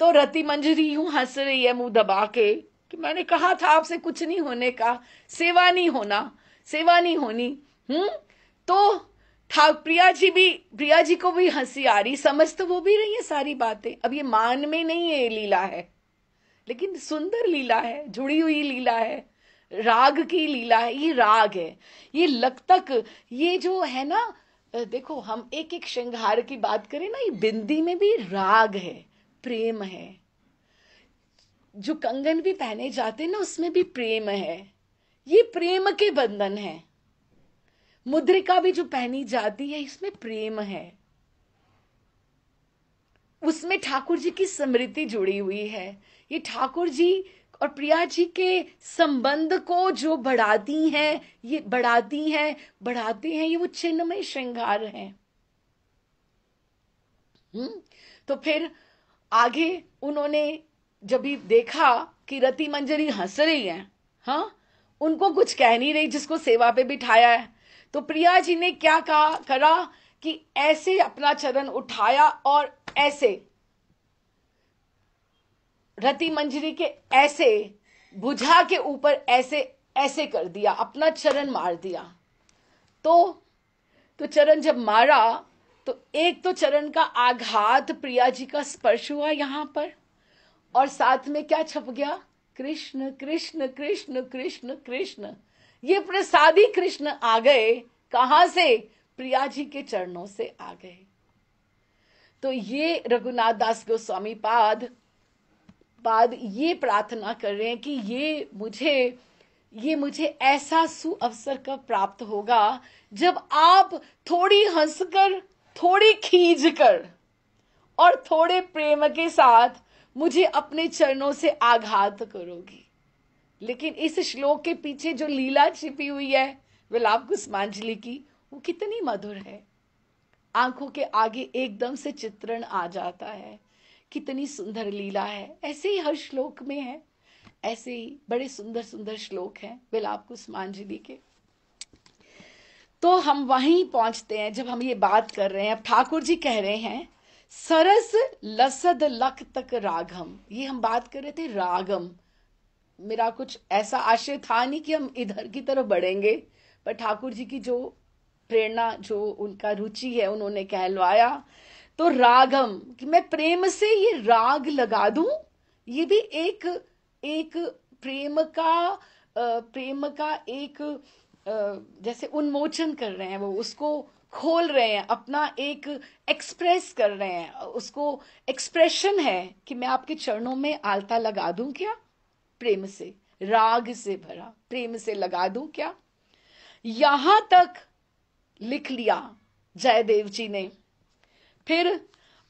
तो रति मंजरी यूं हंस रही है मुंह दबा के कि मैंने कहा था आपसे कुछ नहीं होने का, सेवा नहीं होना, सेवा नहीं होनी। तो प्रिया जी को भी हंसी आ रही, समझ तो वो भी रही है सारी बातें। अब ये मान में नहीं है, लीला है, लेकिन सुंदर लीला है, जुड़ी हुई लीला है, राग की लीला है। ये राग है, ये लगतक, ये जो है ना, देखो हम एक एक श्रृंगार की बात करें ना, ये बिंदी में भी राग है, प्रेम है। जो कंगन भी पहने जाते हैं ना, उसमें भी प्रेम है, ये प्रेम के बंधन है। मुद्रिका भी जो पहनी जाती है, इसमें प्रेम है, उसमें ठाकुर जी की स्मृति जुड़ी हुई है। ये ठाकुर जी और प्रिया जी के संबंध को जो बढ़ाती हैं, ये बढ़ाती हैं, ये वो चिन्मय श्रृंगार हैं। तो फिर आगे उन्होंने जब भी देखा कि रति मंजरी हंस रही है, हाँ, उनको कुछ कह नहीं रही, जिसको सेवा पे बिठाया है, तो प्रिया जी ने क्या करा कि ऐसे अपना चरण उठाया और ऐसे रति मंजरी के ऐसे भुजा के ऊपर ऐसे ऐसे कर दिया, अपना चरण मार दिया। तो चरण जब मारा तो एक तो चरण का आघात प्रिया जी का स्पर्श हुआ यहां पर, और साथ में क्या छप गया, कृष्ण कृष्ण कृष्ण कृष्ण कृष्ण। ये प्रसादी कृष्ण आ गए कहां से, प्रिया जी के चरणों से आ गए। तो ये रघुनाथ दास गोस्वामी पाद ये प्रार्थना कर रहे हैं कि ये मुझे ऐसा सुअवसर कब प्राप्त होगा जब आप थोड़ी हंसकर, थोड़ी खींचकर और थोड़े प्रेम के साथ मुझे अपने चरणों से आघात करोगी। लेकिन इस श्लोक के पीछे जो लीला छिपी हुई है विलाप कुसुमांजलि की, वो कितनी मधुर है, आंखों के आगे एकदम से चित्रण आ जाता है। कितनी सुंदर लीला है। ऐसे ही हर श्लोक में है, ऐसे ही बड़े सुंदर सुंदर श्लोक हैं विलाप कुसुमांजलि के। तो हम वहीं पहुंचते हैं जब हम ये बात कर रहे हैं। अब ठाकुर जी कह रहे हैं सरस लसद लख तक रागम। ये हम बात कर रहे थे रागम। मेरा कुछ ऐसा आशय था नहीं कि हम इधर की तरफ बढ़ेंगे, पर ठाकुर जी की जो प्रेरणा, जो उनका रुचि है, उन्होंने कहलवाया। तो रागम कि मैं प्रेम से ये राग लगा दूं, ये भी एक प्रेम का एक जैसे उन्मोचन कर रहे हैं, वो उसको खोल रहे हैं, अपना एक एक्सप्रेस कर रहे हैं, उसको एक्सप्रेशन है कि मैं आपके चरणों में आलता लगा दूं क्या, प्रेम से, राग से भरा प्रेम से लगा दूं क्या। यहां तक लिख लिया जयदेव जी ने। फिर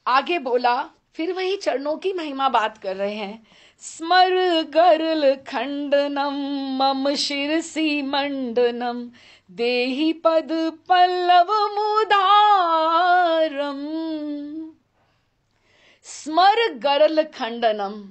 आगे बोला, फिर वही चरणों की महिमा बात कर रहे हैं। स्मर गरल खंडनम मम शिरसी मंडनम देहि पद पल्लव मुदारम। स्मर गरल खंडनम,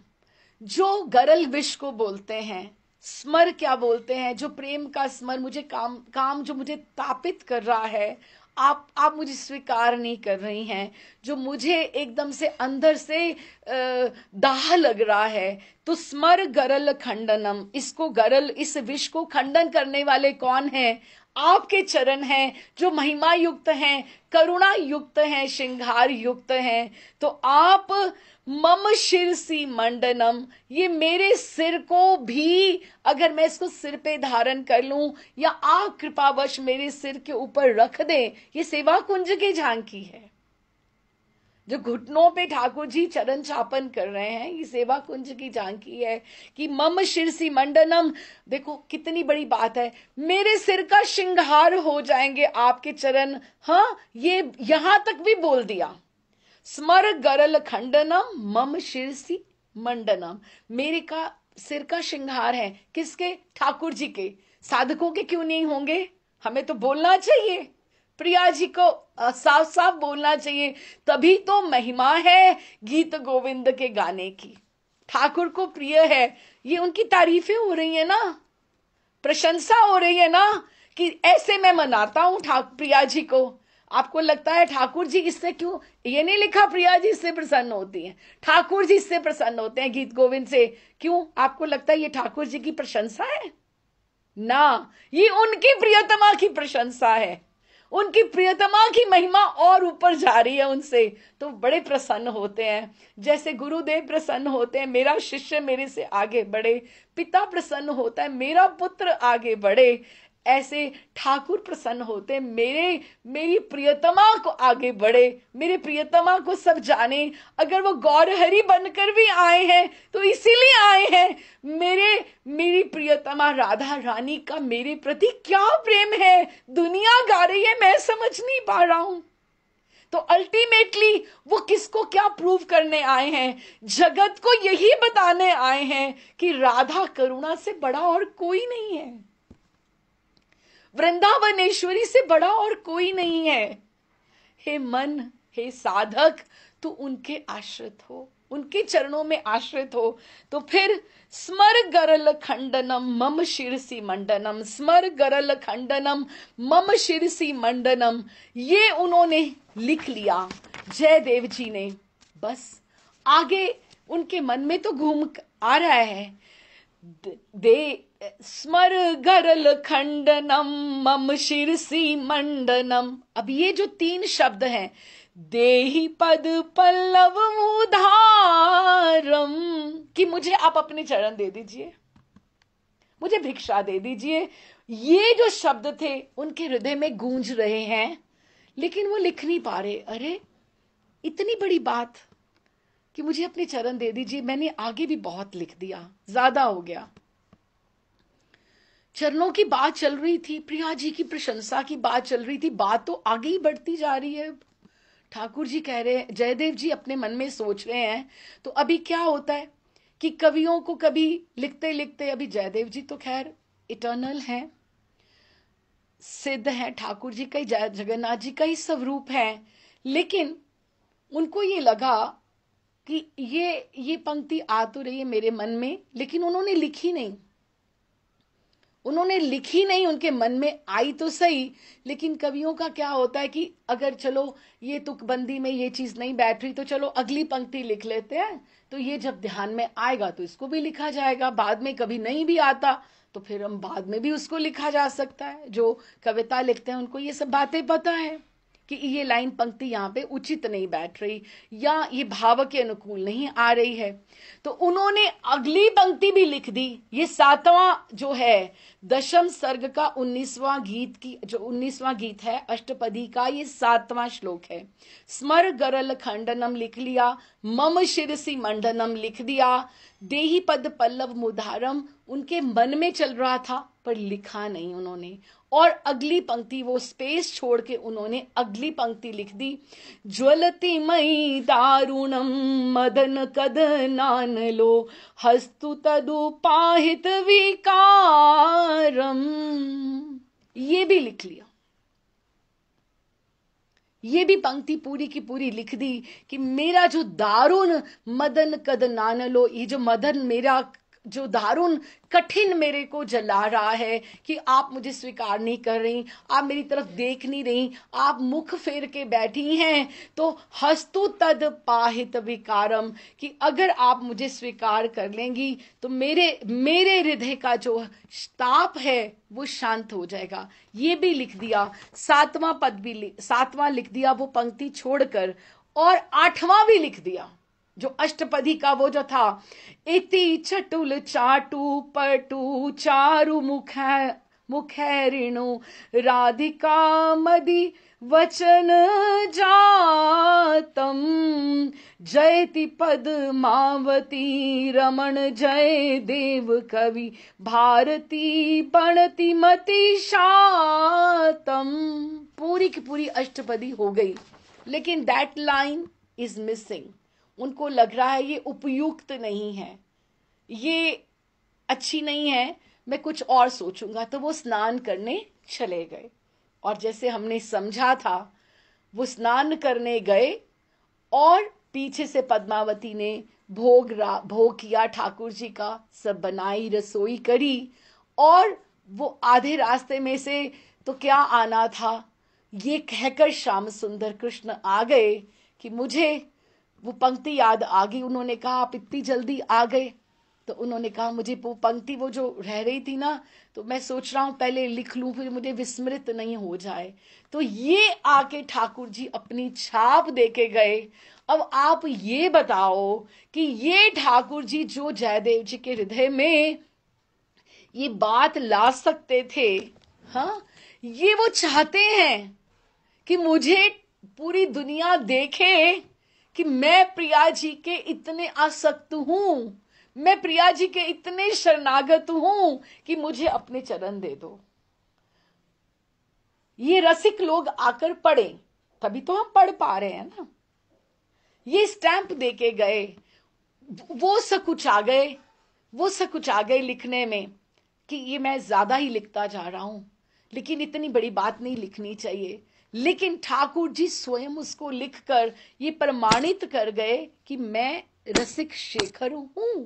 जो गरल विष को बोलते हैं, स्मर क्या बोलते हैं, जो प्रेम का स्मर, मुझे काम जो मुझे तापित कर रहा है, आप मुझे स्वीकार नहीं कर रही हैं, जो मुझे एकदम से अंदर से दाह लग रहा है। तो स्मर गरल खंडनम, इसको गरल, इस विष को खंडन करने वाले कौन हैं, आपके चरण हैं, जो महिमा युक्त हैं, करुणा युक्त हैं, श्रृंगार युक्त हैं। तो आप मम शिरसी मंडनम, ये मेरे सिर को भी, अगर मैं इसको सिर पे धारण कर लूं या आप कृपावश मेरे सिर के ऊपर रख दें, ये सेवा कुंज की झांकी है। जो घुटनों पे ठाकुर जी चरण चापन कर रहे हैं, ये सेवा कुंज की झांकी है कि मम शिरसी मंडनम। देखो कितनी बड़ी बात है, मेरे सिर का श्रृंगार हो जाएंगे आपके चरण। हाँ, ये यहां तक भी बोल दिया। स्मर गरल खंडनम मम शिरसी मंडनम, मेरे का सिर का श्रृंगार है, किसके, ठाकुर जी के। साधकों के क्यों नहीं होंगे, हमें तो बोलना चाहिए, प्रिया जी को साफ साफ बोलना चाहिए। तभी तो महिमा है गीत गोविंद के गाने की, ठाकुर को प्रिय है, ये उनकी तारीफें हो रही है ना, प्रशंसा हो रही है ना, कि ऐसे मैं मनाता हूं प्रिया जी को। आपको लगता है ठाकुर जी इससे क्यों, ये नहीं लिखा प्रिया जी इससे प्रसन्न होती हैं, ठाकुर जी इससे प्रसन्न होते हैं गीत गोविंद से, क्यों आपको लगता है ये ठाकुर जी की प्रशंसा है ना, ये उनकी प्रियतमा की प्रशंसा है, उनकी प्रियतमा की महिमा और ऊपर जा रही है उनसे, तो बड़े प्रसन्न होते हैं। जैसे गुरुदेव प्रसन्न होते हैं, मेरा शिष्य मेरे से आगे बढ़े, पिता प्रसन्न होता है, मेरा पुत्र आगे बढ़े, ऐसे ठाकुर प्रसन्न होते हैं, मेरी प्रियतमा को आगे बढ़े, मेरे प्रियतमा को सब जाने। अगर वो गौरहरि बनकर भी आए हैं तो इसीलिए आए हैं, मेरी प्रियतमा राधा रानी का मेरे प्रति क्या प्रेम है, दुनिया गा रही है, मैं समझ नहीं पा रहा हूं। तो अल्टीमेटली वो किसको क्या प्रूव करने आए हैं, जगत को यही बताने आए हैं कि राधा करुणा से बड़ा और कोई नहीं है, वृंदावनेश्वरी से बड़ा और कोई नहीं है। हे मन, हे साधक, तू उनके आश्रित हो, उनके चरणों में आश्रित हो। तो फिर स्मर गरल खंडनम मम शिरसी मंडनम, स्मर गरल खंडनम मम शिरसी मंडनम, ये उन्होंने लिख लिया जयदेव जी ने। बस आगे उनके मन में तो घूम आ रहा है, दे स्मर गरल खंडनम मम शिरसी मंडनम। अब ये जो 3 शब्द हैं, देहि पद पल्लव उधारम, कि मुझे आप अपने चरण दे दीजिए, मुझे भिक्षा दे दीजिए। ये जो शब्द थे उनके हृदय में गूंज रहे हैं, लेकिन वो लिख नहीं पा रहे। अरे इतनी बड़ी बात कि मुझे अपने चरण दे दीजिए, मैंने आगे भी बहुत लिख दिया, ज्यादा हो गया। चरणों की बात चल रही थी, प्रिया जी की प्रशंसा की बात चल रही थी, बात तो आगे ही बढ़ती जा रही है। ठाकुर जी कह रहे हैं, जयदेव जी अपने मन में सोच रहे हैं। तो अभी क्या होता है कि कवियों को कभी लिखते लिखते, अभी जयदेव जी तो खैर इटर्नल हैं, सिद्ध हैं, ठाकुर जी का ही, जगन्नाथ जी का ही स्वरूप है, लेकिन उनको ये लगा कि ये पंक्ति आ तो रही है मेरे मन में, लेकिन उन्होंने लिखी नहीं, उन्होंने लिखी नहीं, उनके मन में आई तो सही। लेकिन कवियों का क्या होता है कि अगर चलो ये तुकबंदी में ये चीज नहीं बैठ रही तो चलो अगली पंक्ति लिख लेते हैं, तो ये जब ध्यान में आएगा तो इसको भी लिखा जाएगा, बाद में कभी नहीं भी आता तो फिर हम बाद में भी उसको लिखा जा सकता है। जो कविता लिखते हैं उनको ये सब बातें पता है कि ये लाइन पंक्ति यहाँ पे उचित नहीं बैठ रही, या ये भाव के अनुकूल नहीं आ रही है, तो उन्होंने अगली पंक्ति भी लिख दी। ये 7वां जो है दशम सर्ग का 19वां गीत की, जो 19वां गीत है अष्टपदी का, ये 7वां श्लोक है। स्मर गरल खंडनम लिख लिया, मम शिरसी मंडनम लिख दिया, देही पद पल्लव मुधारम उनके मन में चल रहा था पर लिखा नहीं उन्होंने। और अगली पंक्ति वो स्पेस छोड़ के उन्होंने अगली पंक्ति लिख दी, ज्वलति मई दारुणम मदन कदनान लो हस्तु तदुपाहित विकारम। ये भी लिख लिया, ये भी पंक्ति पूरी की पूरी लिख दी कि मेरा जो दारुण मदन कदनान लो, ये जो मदन मेरा जो दारुण कठिन मेरे को जला रहा है कि आप मुझे स्वीकार नहीं कर रही, आप मेरी तरफ देख नहीं रही, आप मुख फेर के बैठी हैं, तो हस्तु तद पाहित विकारम, कि अगर आप मुझे स्वीकार कर लेंगी तो मेरे हृदय का जो ताप है वो शांत हो जाएगा। ये भी लिख दिया, 7वां पद भी 7वां लिख दिया वो पंक्ति छोड़कर, और 8वां भी लिख दिया जो अष्टपदी का वो जो था, इति चटुल चाटू पटू चारु मुखैरिणु राधिका मदि वचन जातम जयति पद्मावती रमण जय देव कवि भारती पणति मति शातम। पूरी की पूरी अष्टपदी हो गई, लेकिन दैट लाइन इज मिसिंग। उनको लग रहा है ये उपयुक्त नहीं है, ये अच्छी नहीं है, मैं कुछ और सोचूंगा। तो वो स्नान करने चले गए, और जैसे हमने समझा था वो स्नान करने गए और पीछे से पद्मावती ने भोग किया ठाकुर जी का, सब बनाई रसोई करी, और वो आधे रास्ते में से तो क्या आना था, ये कहकर श्याम सुंदर कृष्ण आ गए कि मुझे वो पंक्ति याद आ गई। उन्होंने कहा आप इतनी जल्दी आ गए, तो उन्होंने कहा मुझे वो पंक्ति वो जो रह रही थी ना, तो मैं सोच रहा हूं पहले लिख लूं, फिर मुझे विस्मृत नहीं हो जाए। तो ये आके ठाकुर जी अपनी छाप देके गए। अब आप ये बताओ कि ये ठाकुर जी जो जयदेव जी के हृदय में ये बात ला सकते थे, हाँ, ये वो चाहते हैं कि मुझे पूरी दुनिया देखे कि मैं प्रिया जी के इतने आसक्त हूं, मैं प्रिया जी के इतने शरणागत हूं कि मुझे अपने चरण दे दो। ये रसिक लोग आकर पढ़े, तभी तो हम पढ़ पा रहे हैं ना। ये स्टैंप देके गए, वो सकुचा गए, वो सकुचा गए लिखने में कि ये मैं ज्यादा ही लिखता जा रहा हूं, लेकिन इतनी बड़ी बात नहीं लिखनी चाहिए। लेकिन ठाकुर जी स्वयं उसको लिखकर ये प्रमाणित कर गए कि मैं रसिक शेखर हूं,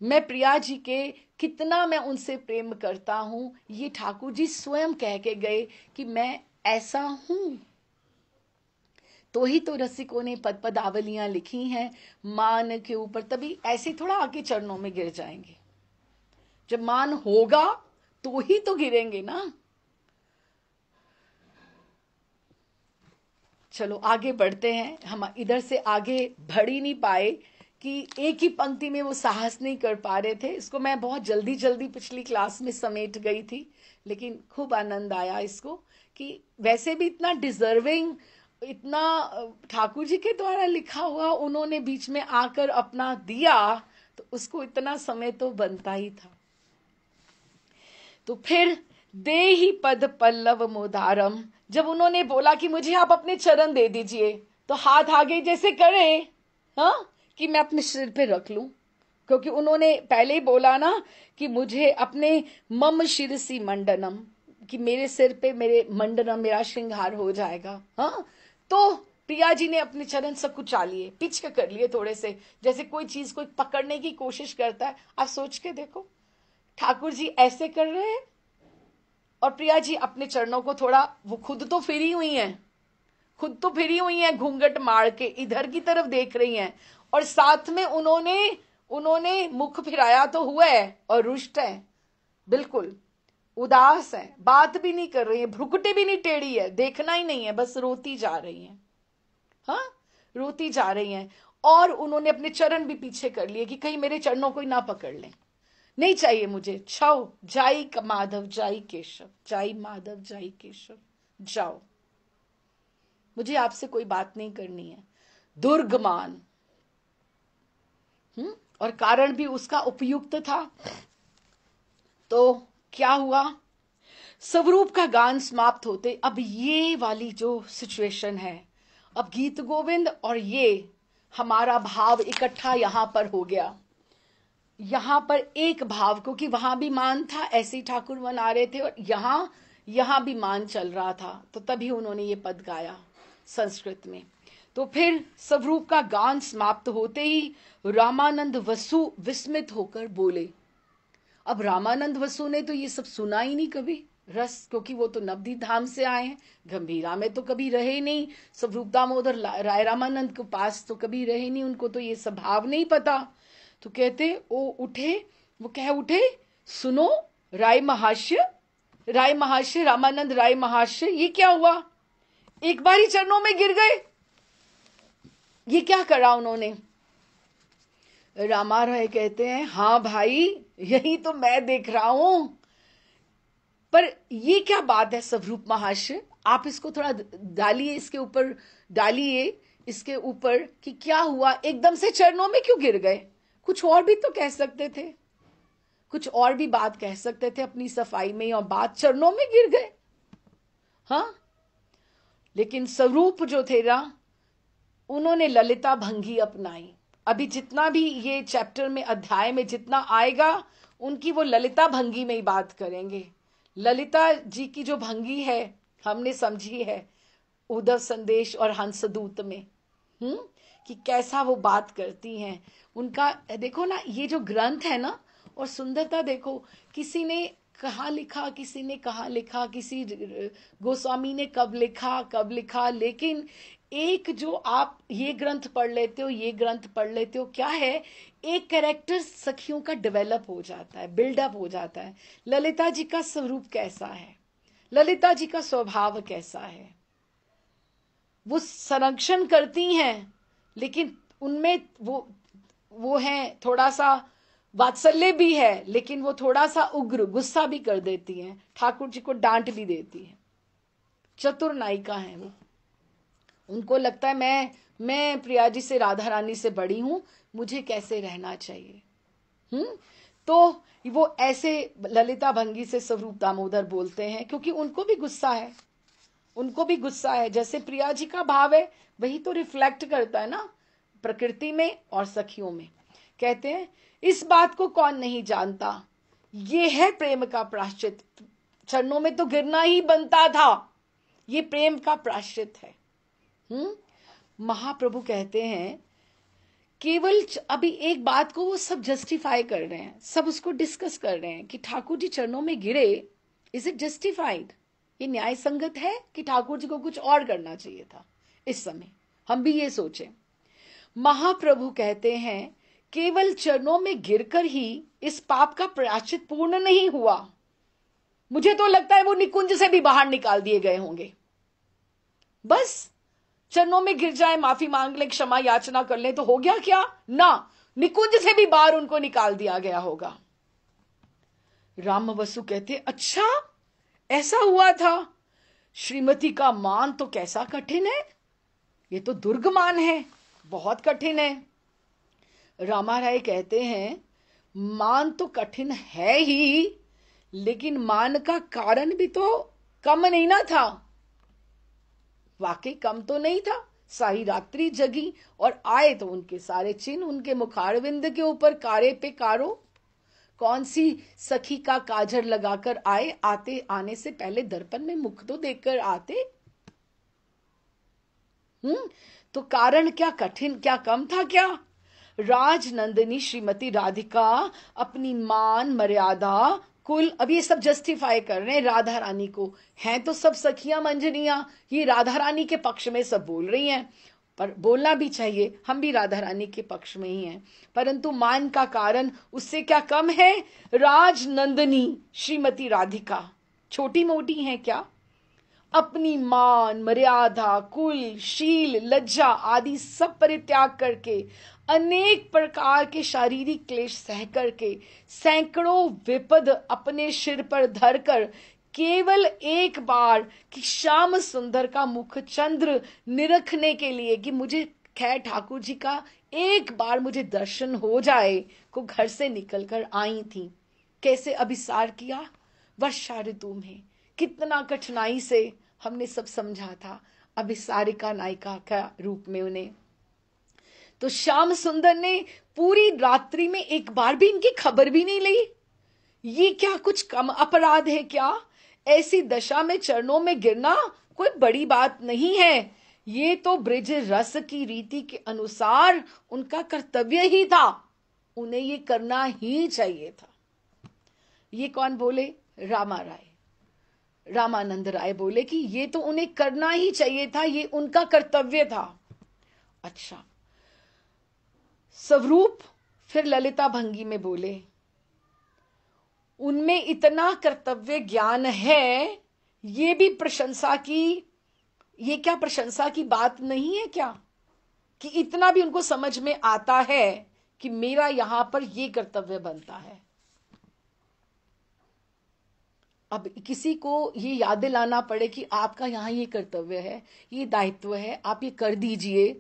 मैं प्रिया जी के कितना मैं उनसे प्रेम करता हूं, ये ठाकुर जी स्वयं कह के गए कि मैं ऐसा हूं। तो ही तो रसिकों ने पद पदावलियां लिखी हैं मान के ऊपर, तभी ऐसे थोड़ा आके चरणों में गिर जाएंगे। जब मान होगा तो ही तो गिरेंगे ना। चलो आगे बढ़ते हैं। हम इधर से आगे बढ़ ही नहीं पाए कि एक ही पंक्ति में वो साहस नहीं कर पा रहे थे। इसको मैं बहुत जल्दी जल्दी पिछली क्लास में समेट गई थी, लेकिन खूब आनंद आया इसको कि वैसे भी इतना डिजर्विंग, इतना ठाकुर जी के द्वारा लिखा हुआ उन्होंने बीच में आकर अपना दिया, तो उसको इतना समय तो बनता ही था। तो फिर दे ही पद पल्लव मोदारम, जब उन्होंने बोला कि मुझे आप अपने चरण दे दीजिए, तो हाथ आगे जैसे करें, हाँ, कि मैं अपने सिर पे रख लूं, क्योंकि उन्होंने पहले ही बोला ना कि मुझे अपने मम शिरसी मंडनम, कि मेरे सिर पे मेरे मंडनम, मेरा श्रृंगार हो जाएगा। हाँ, तो प्रिया जी ने अपने चरण सब कुचा लिए, पिच के कर लिए थोड़े से, जैसे कोई चीज को पकड़ने की कोशिश करता है। आप सोच के देखो, ठाकुर जी ऐसे कर रहे हैं और प्रिया जी अपने चरणों को थोड़ा, वो खुद तो फिरी हुई हैं, खुद तो फिरी हुई हैं, घूंघट मार के इधर की तरफ देख रही हैं, और साथ में उन्होंने मुख फिराया तो हुआ है और रुष्ट है, बिल्कुल उदास है, बात भी नहीं कर रही है, भ्रुकुटी भी नहीं टेढ़ी है, देखना ही नहीं है, बस रोती जा रही हैं। हाँ, रोती जा रही हैं। और उन्होंने अपने चरण भी पीछे कर लिए कि कहीं मेरे चरणों को ही ना पकड़ लें, नहीं चाहिए मुझे। छाओ जाई माधव जाई केशव, जाई माधव जाई केशव, जाओ, मुझे आपसे कोई बात नहीं करनी है। दुर्गमान। और कारण भी उसका उपयुक्त था। तो क्या हुआ, स्वरूप का गान समाप्त होते, अब ये वाली जो सिचुएशन है, अब गीत गोविंद और ये हमारा भाव इकट्ठा यहां पर हो गया। यहां पर एक भाव, क्योंकि वहां भी मान था, ऐसे ही ठाकुर मना रहे थे, और यहां भी मान चल रहा था, तो तभी उन्होंने ये पद गाया संस्कृत में। तो फिर स्वरूप का गान समाप्त होते ही रामानंद वसु विस्मित होकर बोले। अब रामानंद वसु ने तो ये सब सुना ही नहीं कभी रस, क्योंकि वो तो नवदीप धाम से आए हैं, गंभीरा में तो कभी रहे नहीं, स्वरूप दामोदर राय रामानंद के पास तो कभी रहे नहीं, उनको तो ये सब भाव नहीं पता। तो कहते वो कह उठे, सुनो राय महाशय रामानंद राय महाशय, ये क्या हुआ, एक बार ही चरणों में गिर गए, ये क्या करा उन्होंने। रामा राय कहते हैं, हाँ भाई यही तो मैं देख रहा हूं, पर ये क्या बात है स्वरूप महाशय, आप इसको थोड़ा डालिए, इसके ऊपर कि क्या हुआ, एकदम से चरणों में क्यों गिर गए। कुछ और भी तो कह सकते थे, कुछ और भी बात कह सकते थे अपनी सफाई में, और बात चरणों में गिर गए। हाँ, लेकिन स्वरूप जो थे ना, उन्होंने ललिता भंगी अपनाई। अभी जितना भी ये चैप्टर में, अध्याय में जितना आएगा, उनकी वो ललिता भंगी में ही बात करेंगे। ललिता जी की जो भंगी है हमने समझी है उद्धव संदेश और हंसदूत में, कि कैसा वो बात करती हैं। उनका देखो ना, ये जो ग्रंथ है ना, और सुंदरता देखो, किसी ने कहाँ लिखा, किसी ने कहाँ लिखा, किसी गोस्वामी ने कब लिखा, लेकिन एक जो आप ये ग्रंथ पढ़ लेते हो, क्या है, एक कैरेक्टर सखियों का डेवलप हो जाता है, बिल्डअप हो जाता है। ललिता जी का स्वरूप कैसा है, ललिता जी का स्वभाव कैसा है, वो संरक्षण करती हैं, लेकिन उनमें वो है, थोड़ा सा वात्सल्य भी है, लेकिन वो थोड़ा सा उग्र, गुस्सा भी कर देती हैं, ठाकुर जी को डांट भी देती है। चतुर नायिका है वो, उनको लगता है मैं प्रिया जी से, राधा रानी से बड़ी हूं, मुझे कैसे रहना चाहिए। तो वो ऐसे ललिता भंगी से स्वरूप दामोदर बोलते हैं, क्योंकि उनको भी गुस्सा है, जैसे प्रिया जी का भाव है वही तो रिफ्लेक्ट करता है ना प्रकृति में और सखियों में। कहते हैं, इस बात को कौन नहीं जानता, ये है प्रेम का प्रायश्चित। चरणों में तो गिरना ही बनता था, ये प्रेम का प्रायश्चित है। महाप्रभु कहते हैं, केवल अभी एक बात को वो सब जस्टिफाई कर रहे हैं, सब उसको डिस्कस कर रहे हैं कि ठाकुर जी चरणों में गिरे, इज इट जस्टिफाइड, ये न्याय संगत है कि ठाकुर जी को कुछ और करना चाहिए था इस समय। हम भी ये सोचें। महाप्रभु कहते हैं केवल चरणों में गिरकर ही इस पाप का प्रायश्चित पूर्ण नहीं हुआ। मुझे तो लगता है वो निकुंज से भी बाहर निकाल दिए गए होंगे। बस चरणों में गिर जाए, माफी मांग ले, क्षमा याचना कर ले तो हो गया क्या? ना, निकुंज से भी बाहर उनको निकाल दिया गया होगा। राम वसु कहते, अच्छा ऐसा हुआ था? श्रीमती का मान तो कैसा कठिन है, ये तो दुर्ग मान है, बहुत कठिन है। रामा राय कहते हैं मान तो कठिन है ही, लेकिन मान का कारण भी तो कम नहीं ना था। वाकई कम तो नहीं था। सारी रात्रि जगी और आए तो उनके सारे चिन्ह उनके मुखारविंद के ऊपर कारे पे कारो। कौन सी सखी का काजर लगाकर आए, आते आने से पहले दर्पण में मुख तो देखकर आते। तो कारण क्या कठिन, क्या कम था क्या? राजनंदिनी श्रीमती राधिका अपनी मान मर्यादा कुल, अब ये सब जस्टिफाई कर रहे हैं राधा रानी को। हैं तो सब सखियां मंजनियां, ये राधा रानी के पक्ष में सब बोल रही हैं, पर बोलना भी चाहिए, हम भी राधा रानी के पक्ष में ही हैं। परंतु मान का कारण उससे क्या कम है? राजनंदिनी श्रीमती राधिका छोटी मोटी है क्या? अपनी मान मर्यादा कुल शील लज्जा आदि सब परित्याग करके, अनेक प्रकार के शारीरिक क्लेश सह करके, सैकड़ों विपद अपने सिर पर धरकर, केवल एक बार कि श्याम सुंदर का मुख चंद्र निरखने के लिए, कि मुझे खैर ठाकुर जी का एक बार मुझे दर्शन हो जाए, को घर से निकलकर आई थी। कैसे अभिसार किया? वर्षा ऋतु में कितना कठिनाई से हमने सब समझा था, अभिसारिका नायिका का रूप में उन्हें। तो श्याम सुंदर ने पूरी रात्रि में एक बार भी इनकी खबर भी नहीं ली। ये क्या कुछ कम अपराध है क्या? ऐसी दशा में चरणों में गिरना कोई बड़ी बात नहीं है। ये तो ब्रिज रस की रीति के अनुसार उनका कर्तव्य ही था, उन्हें ये करना ही चाहिए था। ये कौन बोले? रामा राय, रामानंद राय बोले कि ये तो उन्हें करना ही चाहिए था, ये उनका कर्तव्य था। अच्छा, स्वरूप फिर ललिता भंगी में बोले, उनमें इतना कर्तव्य ज्ञान है, ये भी प्रशंसा की, ये क्या प्रशंसा की बात नहीं है क्या? कि इतना भी उनको समझ में आता है कि मेरा यहां पर ये कर्तव्य बनता है। अब किसी को ये याद दिलाना पड़े कि आपका यहां ये कर्तव्य है, ये दायित्व है, आप ये कर दीजिए।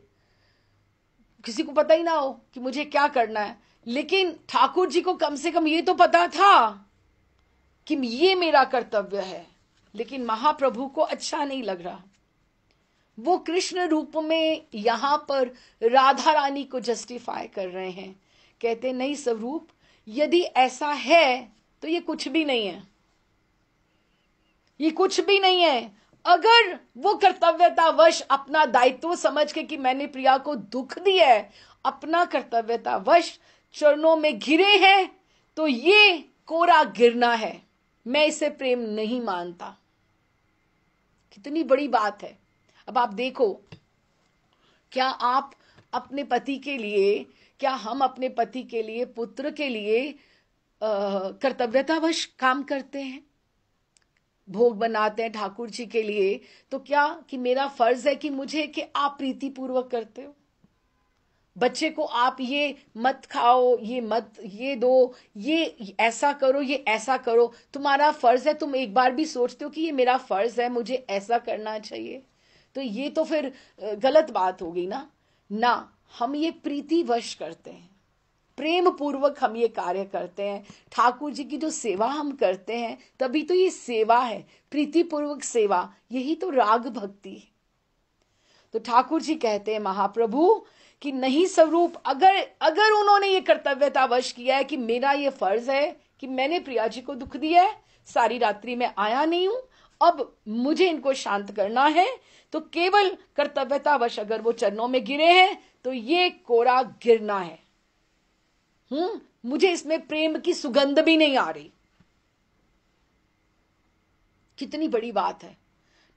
किसी को पता ही ना हो कि मुझे क्या करना है, लेकिन ठाकुर जी को कम से कम ये तो पता था कि ये मेरा कर्तव्य है। लेकिन महाप्रभु को अच्छा नहीं लग रहा। वो कृष्ण रूप में यहां पर राधा रानी को जस्टिफाई कर रहे हैं। कहते नहीं स्वरूप, यदि ऐसा है तो ये कुछ भी नहीं है, ये कुछ भी नहीं है। अगर वो कर्तव्यतावश अपना दायित्व समझ के कि मैंने प्रिया को दुख दिया है, अपना कर्तव्यतावश चरणों में घिरे हैं, तो ये कोरा गिरना है, मैं इसे प्रेम नहीं मानता। कितनी बड़ी बात है। अब आप देखो, क्या आप अपने पति के लिए, क्या हम अपने पति के लिए, पुत्र के लिए कर्तव्यतावश काम करते हैं, भोग बनाते हैं ठाकुर जी के लिए, तो क्या कि मेरा फर्ज है कि मुझे, कि आप प्रीति पूर्वक करते हो? बच्चे को आप ये मत खाओ, ये मत, ये दो, ये ऐसा करो, ये ऐसा करो, तुम्हारा फर्ज है। तुम एक बार भी सोचते हो कि ये मेरा फर्ज है, मुझे ऐसा करना चाहिए? तो ये तो फिर गलत बात हो गई ना। हम ये प्रीतिवश करते हैं, प्रेम पूर्वक हम ये कार्य करते हैं। ठाकुर जी की जो सेवा हम करते हैं, तभी तो ये सेवा है, प्रीतिपूर्वक सेवा, यही तो राग भक्ति है। तो ठाकुर जी कहते हैं महाप्रभु कि नहीं स्वरूप, अगर उन्होंने ये कर्तव्यतावश किया है कि मेरा ये फर्ज है कि मैंने प्रिया जी को दुख दिया है, सारी रात्रि में आया नहीं हूं, अब मुझे इनको शांत करना है, तो केवल कर्तव्यतावश अगर वो चरणों में गिरे हैं तो ये कोरा गिरना है। मुझे इसमें प्रेम की सुगंध भी नहीं आ रही। कितनी बड़ी बात है।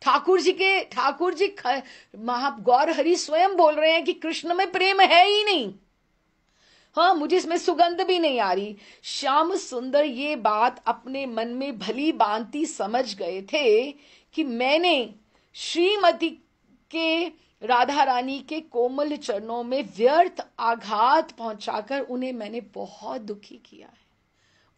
ठाकुर जी गौर हरि स्वयं बोल रहे हैं कि कृष्ण में प्रेम है ही नहीं। हाँ, मुझे इसमें सुगंध भी नहीं आ रही। श्याम सुंदर ये बात अपने मन में भली भांति समझ गए थे कि मैंने श्रीमती के राधा रानी के कोमल चरणों में व्यर्थ आघात पहुंचाकर उन्हें मैंने बहुत दुखी किया है।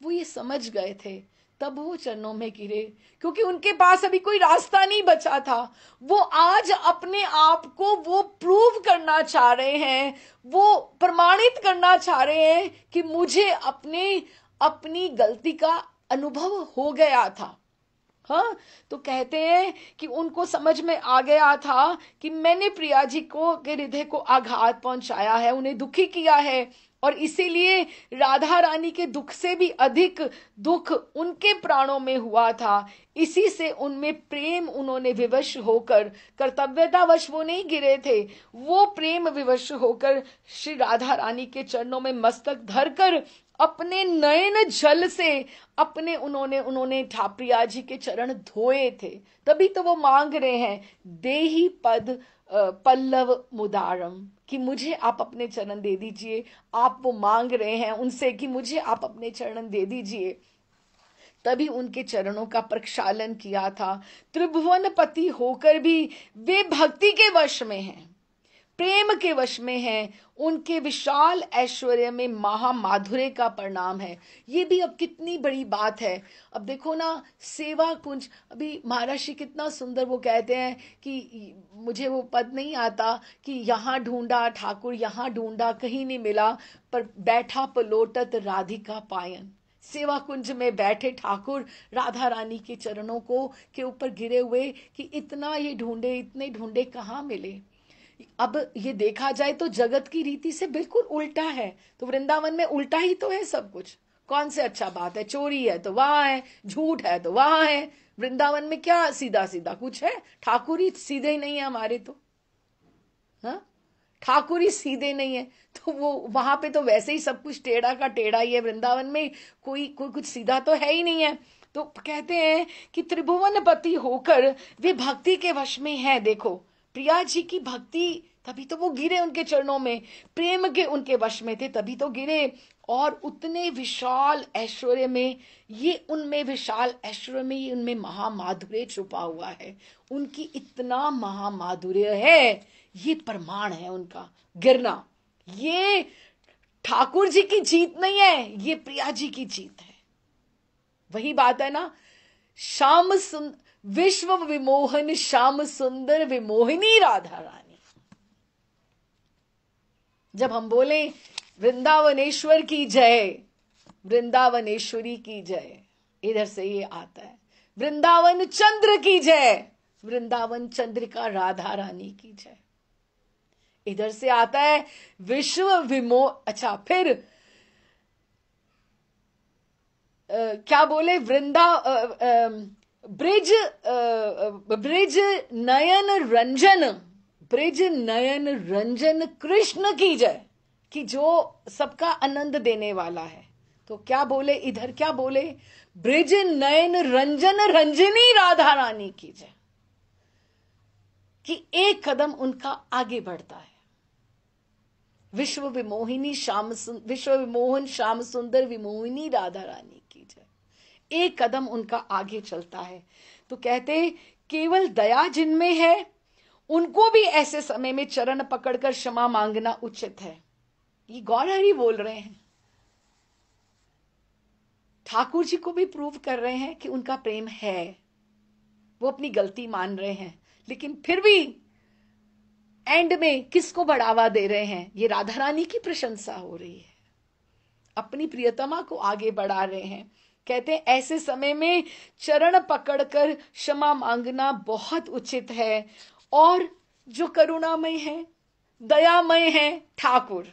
वो ये समझ गए थे, तब वो चरणों में गिरे, क्योंकि उनके पास अभी कोई रास्ता नहीं बचा था। वो आज अपने आप को वो प्रूव करना चाह रहे हैं, वो प्रमाणित करना चाह रहे हैं कि मुझे अपनी गलती का अनुभव हो गया था। हाँ, तो कहते हैं कि उनको समझ में आ गया था कि मैंने प्रिया जी के हृदय को आघात पहुंचाया है, उन्हें दुखी किया है, और इसीलिए राधा रानी के दुख से भी अधिक दुख उनके प्राणों में हुआ था। इसी से उनमें प्रेम, उन्होंने विवश होकर, कर्तव्यतावश वो नहीं गिरे थे, वो प्रेम विवश होकर श्री राधा रानी के चरणों में मस्तक धरकर अपने नयन जल से उन्होंने प्रिया जी के चरण धोए थे। तभी तो वो मांग रहे हैं देहि पद पल्लव मुदारम, कि मुझे आप अपने चरण दे दीजिए। आप वो मांग रहे हैं उनसे कि मुझे आप अपने चरण दे दीजिए। तभी उनके चरणों का प्रक्षालन किया था। त्रिभुवन पति होकर भी वे भक्ति के वश में हैं, प्रेम के वश में हैं। उनके विशाल ऐश्वर्य में महामाधुर्य का परिणाम है। ये भी अब कितनी बड़ी बात है। अब देखो ना, सेवा कुंज, अभी महाराज कितना सुंदर वो कहते हैं कि मुझे वो पद नहीं आता कि यहाँ ढूंढा ठाकुर, यहाँ ढूंढा कहीं नहीं मिला, पर बैठा पलोटत राधिका पायन। सेवा कुंज में बैठे ठाकुर राधा रानी के चरणों के ऊपर गिरे हुए कि इतना ये ढूंढे, इतने ढूंढे, कहाँ मिले। अब ये देखा जाए तो जगत की रीति से बिल्कुल उल्टा है। तो वृंदावन में उल्टा ही तो है सब कुछ। कौन से अच्छा बात है? चोरी है तो वहां है, झूठ है तो वहां है। वृंदावन में क्या सीधा सीधा कुछ है? ठाकुर ही सीधे ही नहीं है हमारे तो। हाँ, ठाकुर ही सीधे नहीं है, तो वो वहां पे तो वैसे ही सब कुछ टेढ़ा का टेढ़ा ही है। वृंदावन में कोई कुछ सीधा तो है ही नहीं है। तो कहते हैं कि त्रिभुवनपति होकर वे भक्ति के वश में है। देखो, प्रिया जी की भक्ति, तभी तो वो गिरे उनके चरणों में, प्रेम के उनके वश में थे तभी तो गिरे। और उतने विशाल ऐश्वर्य में, ये उनमें विशाल ऐश्वर्य में, ये उनमें महामाधुर्य छुपा हुआ है। उनकी इतना महामाधुर्य है, ये प्रमाण है उनका गिरना। ये ठाकुर जी की जीत नहीं है, ये प्रिया जी की जीत है। वही बात है ना, विश्व विमोहन श्याम सुंदर विमोहिनी राधा रानी। जब हम बोले वृंदावनेश्वर की जय, वृंदावनेश्वरी की जय, इधर से ये आता है। वृंदावन चंद्र की जय, वृंदावन चंद्रिका राधा रानी की जय, इधर से आता है विश्व अच्छा, फिर क्या बोले? ब्रिज नयन रंजन, ब्रिज नयन रंजन कृष्ण की जय, कि जो सबका आनंद देने वाला है। तो क्या बोले इधर? क्या बोले? ब्रिज नयन रंजन रंजनी राधा रानी की जय, कि एक कदम उनका आगे बढ़ता है। विश्व विमोहिनी विश्व विमोहन श्याम सुंदर विमोहिनी राधा रानी की जय, एक कदम उनका आगे चलता है। तो कहते केवल दया जिनमें है, उनको भी ऐसे समय में चरण पकड़कर क्षमा मांगना उचित है। ये गौर हरि बोल रहे हैं, ठाकुर जी को भी प्रूव कर रहे हैं कि उनका प्रेम है। वो अपनी गलती मान रहे हैं, लेकिन फिर भी एंड में किसको बढ़ावा दे रहे हैं? ये राधा रानी की प्रशंसा हो रही है, अपनी प्रियतमा को आगे बढ़ा रहे हैं। कहते हैं ऐसे समय में चरण पकड़कर क्षमा मांगना बहुत उचित है। और जो करुणामय है, दयामय है, ठाकुर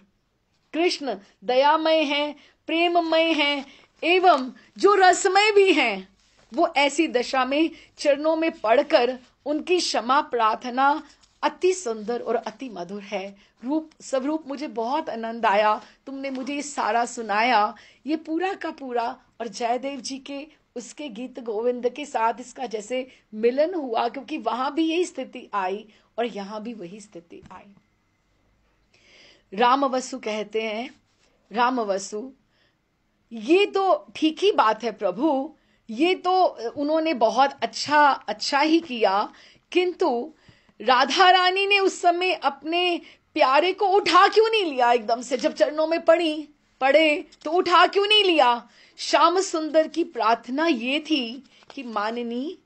कृष्ण दयामय है, प्रेममय है, एवं जो रसमय भी हैं, वो ऐसी दशा में चरणों में पड़कर उनकी क्षमा प्रार्थना अति सुंदर और अति मधुर है। रूप स्वरूप मुझे बहुत आनंद आया, तुमने मुझे ये सारा सुनाया, ये पूरा का पूरा। और जयदेव जी के उसके गीत गोविंद के साथ इसका जैसे मिलन हुआ, क्योंकि वहां भी यही स्थिति आई और यहां भी वही स्थिति आई। रामवसु कहते हैं, रामवसु, ये तो ठीक ही बात है प्रभु, ये तो उन्होंने बहुत अच्छा ही किया, किंतु राधा रानी ने उस समय अपने प्यारे को उठा क्यों नहीं लिया एकदम से? जब चरणों में पड़े तो उठा क्यों नहीं लिया? श्याम सुंदर की प्रार्थना ये थी कि माननी,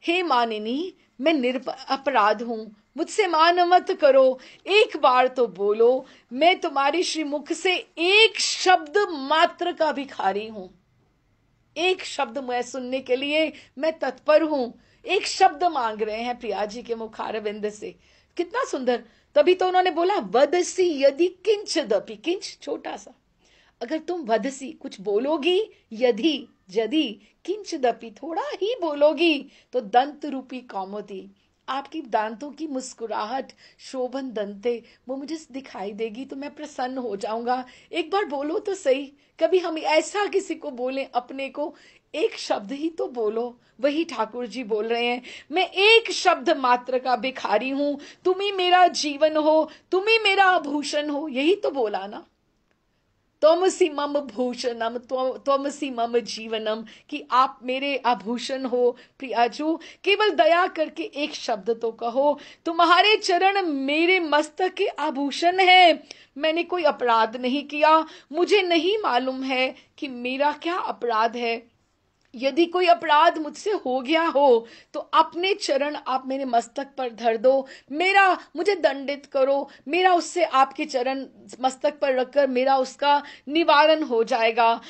हे माननी, मैं अपराध हूं, मुझसे मान मत करो, एक बार तो बोलो, मैं तुम्हारे श्रीमुख से एक शब्द मात्र का भिखारी हूं, एक शब्द मैं सुनने के लिए मैं तत्पर हूं। एक शब्द मांग रहे हैं प्रिया जी के मुखारविंद से, कितना सुंदर। तभी तो उन्होंने बोला, वदसी यदि किंच दपि, किंच छोटा सा, अगर तुम वदसी कुछ बोलोगी, यदि किंच दपि थोड़ा ही बोलोगी, तो दंत रूपी कौमुदी, आपकी दांतों की मुस्कुराहट, शोभन दंते, वो मुझे दिखाई देगी तो मैं प्रसन्न हो जाऊंगा। एक बार बोलो तो सही, कभी हम ऐसा किसी को बोलें अपने को, एक शब्द ही तो बोलो। वही ठाकुर जी बोल रहे हैं, मैं एक शब्द मात्र का भिखारी हूं, तुम ही मेरा जीवन हो, तुम ही मेरा आभूषण हो, यही तो बोला ना, त्वमसि मम भूषणम, त्वमसि मम जीवनम, कि आप मेरे आभूषण हो। प्रियाजू, केवल दया करके एक शब्द तो कहो, तुम्हारे चरण मेरे मस्तक के आभूषण है। मैंने कोई अपराध नहीं किया, मुझे नहीं मालूम है कि मेरा क्या अपराध है। यदि कोई अपराध मुझसे हो गया हो तो अपने चरण आप मेरे मस्तक पर धर दो, मुझे दंडित करो, मेरा उससे आपके चरण मस्तक पर रखकर मेरा उसका निवारण हो जाएगा।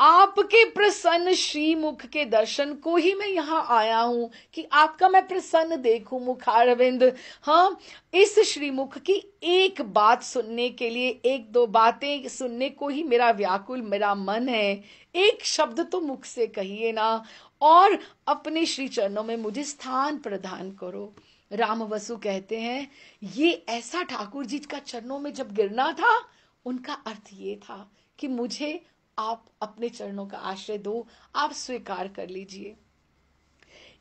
आपके प्रसन्न श्रीमुख के दर्शन को ही मैं यहाँ आया हूं कि आपका मैं प्रसन्न देखूं मुखारविंद। हाँ, इस श्रीमुख की एक बात सुनने के लिए, एक दो बातें सुनने को ही मेरा व्याकुल मेरा मन है। एक शब्द तो मुख से कहिए ना, और अपने श्री चरणों में मुझे स्थान प्रदान करो। रामवसु कहते हैं, ये ऐसा ठाकुर जी का चरणों में जब गिरना था, उनका अर्थ ये था कि मुझे आप अपने चरणों का आश्रय दो, आप स्वीकार कर लीजिए।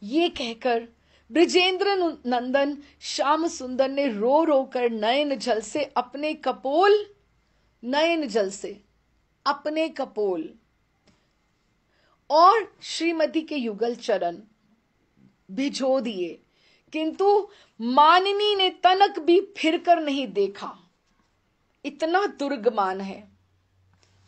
ये कहकर ब्रजेंद्र नंदन श्याम सुंदर ने रो रो कर नयन जल से अपने कपोल और श्रीमती के युगल चरण भिजो दिए, किंतु मानिनी ने तनक भी फिरकर नहीं देखा। इतना दुर्गमान है।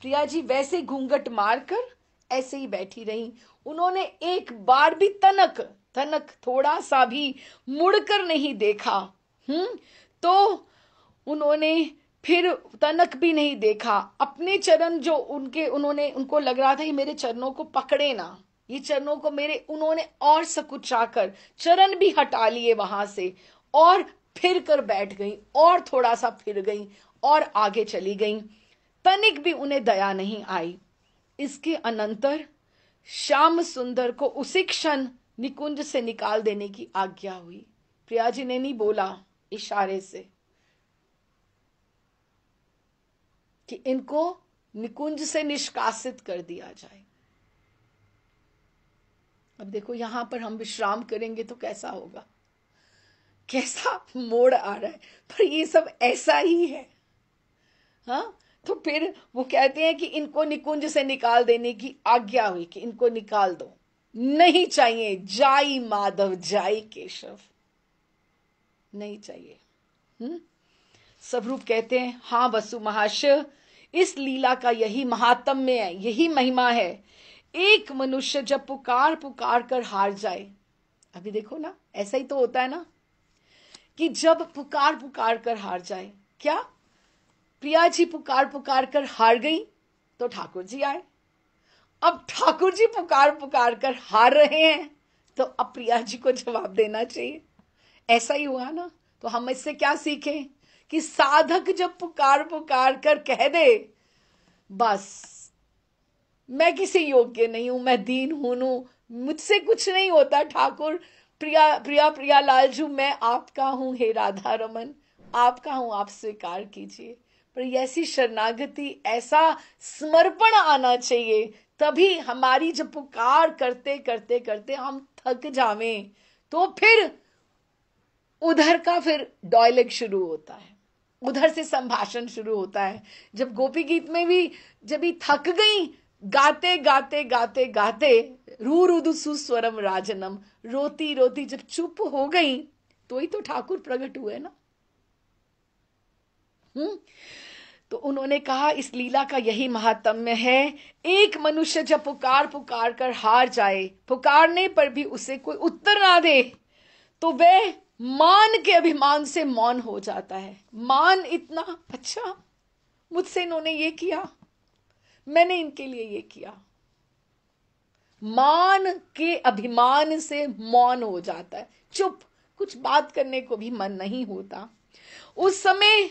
प्रिया जी वैसे घूंघट मारकर ऐसे ही बैठी रही, उन्होंने एक बार भी तनक थोड़ा सा भी मुड़कर नहीं देखा। तो उन्होंने फिर तनक भी नहीं देखा। अपने चरण जो उनको लग रहा था ये मेरे चरणों को पकड़े ना, ये चरणों को मेरे, उन्होंने और सकुचाकर चरण भी हटा लिए वहां से, और फिर कर बैठ गई, और थोड़ा सा फिर गई और आगे चली गई। तनिक भी उन्हें दया नहीं आई। इसके अनंतर श्याम सुंदर को उसी क्षण निकुंज से निकाल देने की आज्ञा हुई। प्रिया जी ने नहीं बोला इशारे से कि इनको निकुंज से निष्कासित कर दिया जाए। अब देखो यहां पर हम विश्राम करेंगे तो कैसा होगा, कैसा मोड़ आ रहा है, पर ये सब ऐसा ही है। हाँ, तो फिर वो कहते हैं कि इनको निकुंज से निकाल देने की आज्ञा हुई कि इनको निकाल दो, नहीं चाहिए, जाई माधव जाई केशव, नहीं चाहिए। स्वरूप कहते हैं, हाँ वसु महाशय, इस लीला का यही महात्म्य है, यही महिमा है। एक मनुष्य जब पुकार कर हार जाए, अभी देखो ना, ऐसा ही तो होता है ना कि जब पुकार कर हार जाए। क्या प्रिया जी पुकार कर हार गई तो ठाकुर जी आए। अब ठाकुर जी पुकार कर हार रहे हैं तो अब प्रिया जी को जवाब देना चाहिए। ऐसा ही हुआ ना। तो हम इससे क्या सीखें कि साधक जब पुकार कर कह दे, बस मैं किसी योग्य नहीं हूं, मैं दीन हूं, मुझसे कुछ नहीं होता ठाकुर, प्रिया लालजू मैं आपका हूं, हे राधा रमन आपका हूं, आप स्वीकार कीजिए। पर ऐसी शरणागति, ऐसा समर्पण आना चाहिए, तभी हमारी जब पुकार करते करते करते हम थक जावें तो फिर उधर का फिर डायलॉग शुरू होता है, उधर से संभाषण शुरू होता है। जब गोपी गीत में भी जब ही थक गई गाते गाते गाते गाते रू रुदु सुस्वरम राजनम, रोती रोती जब चुप हो गई तो ही तो ठाकुर प्रकट हुए ना। तो उन्होंने कहा इस लीला का यही महात्म्य है। एक मनुष्य जब पुकार पुकार कर हार जाए, पुकारने पर भी उसे कोई उत्तर ना दे, तो वह मान के अभिमान से मौन हो जाता है। मान इतना, अच्छा मुझसे इन्होंने ये किया, मैंने इनके लिए ये किया, मान के अभिमान से मौन हो जाता है, चुप, कुछ बात करने को भी मन नहीं होता। उस समय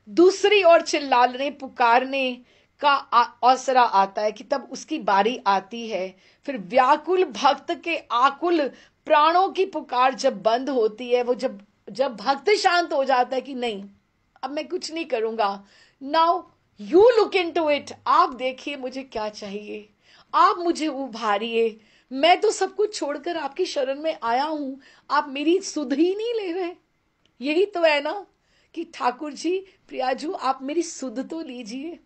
दूसरी ओर चिल्लाने पुकारने का अवसर आता है कि तब उसकी बारी आती है। फिर व्याकुल भक्त के आकुल प्राणों की पुकार जब बंद होती है, वो जब भक्त शांत हो जाता है कि नहीं अब मैं कुछ नहीं करूंगा, now you look into it, आप देखिए मुझे क्या चाहिए, आप मुझे उभारिए, मैं तो सब कुछ छोड़कर आपकी शरण में आया हूं, आप मेरी सुध ही नहीं ले रहे। यही तो है ना कि ठाकुर जी प्रियाजू आप मेरी सुध तो लीजिए।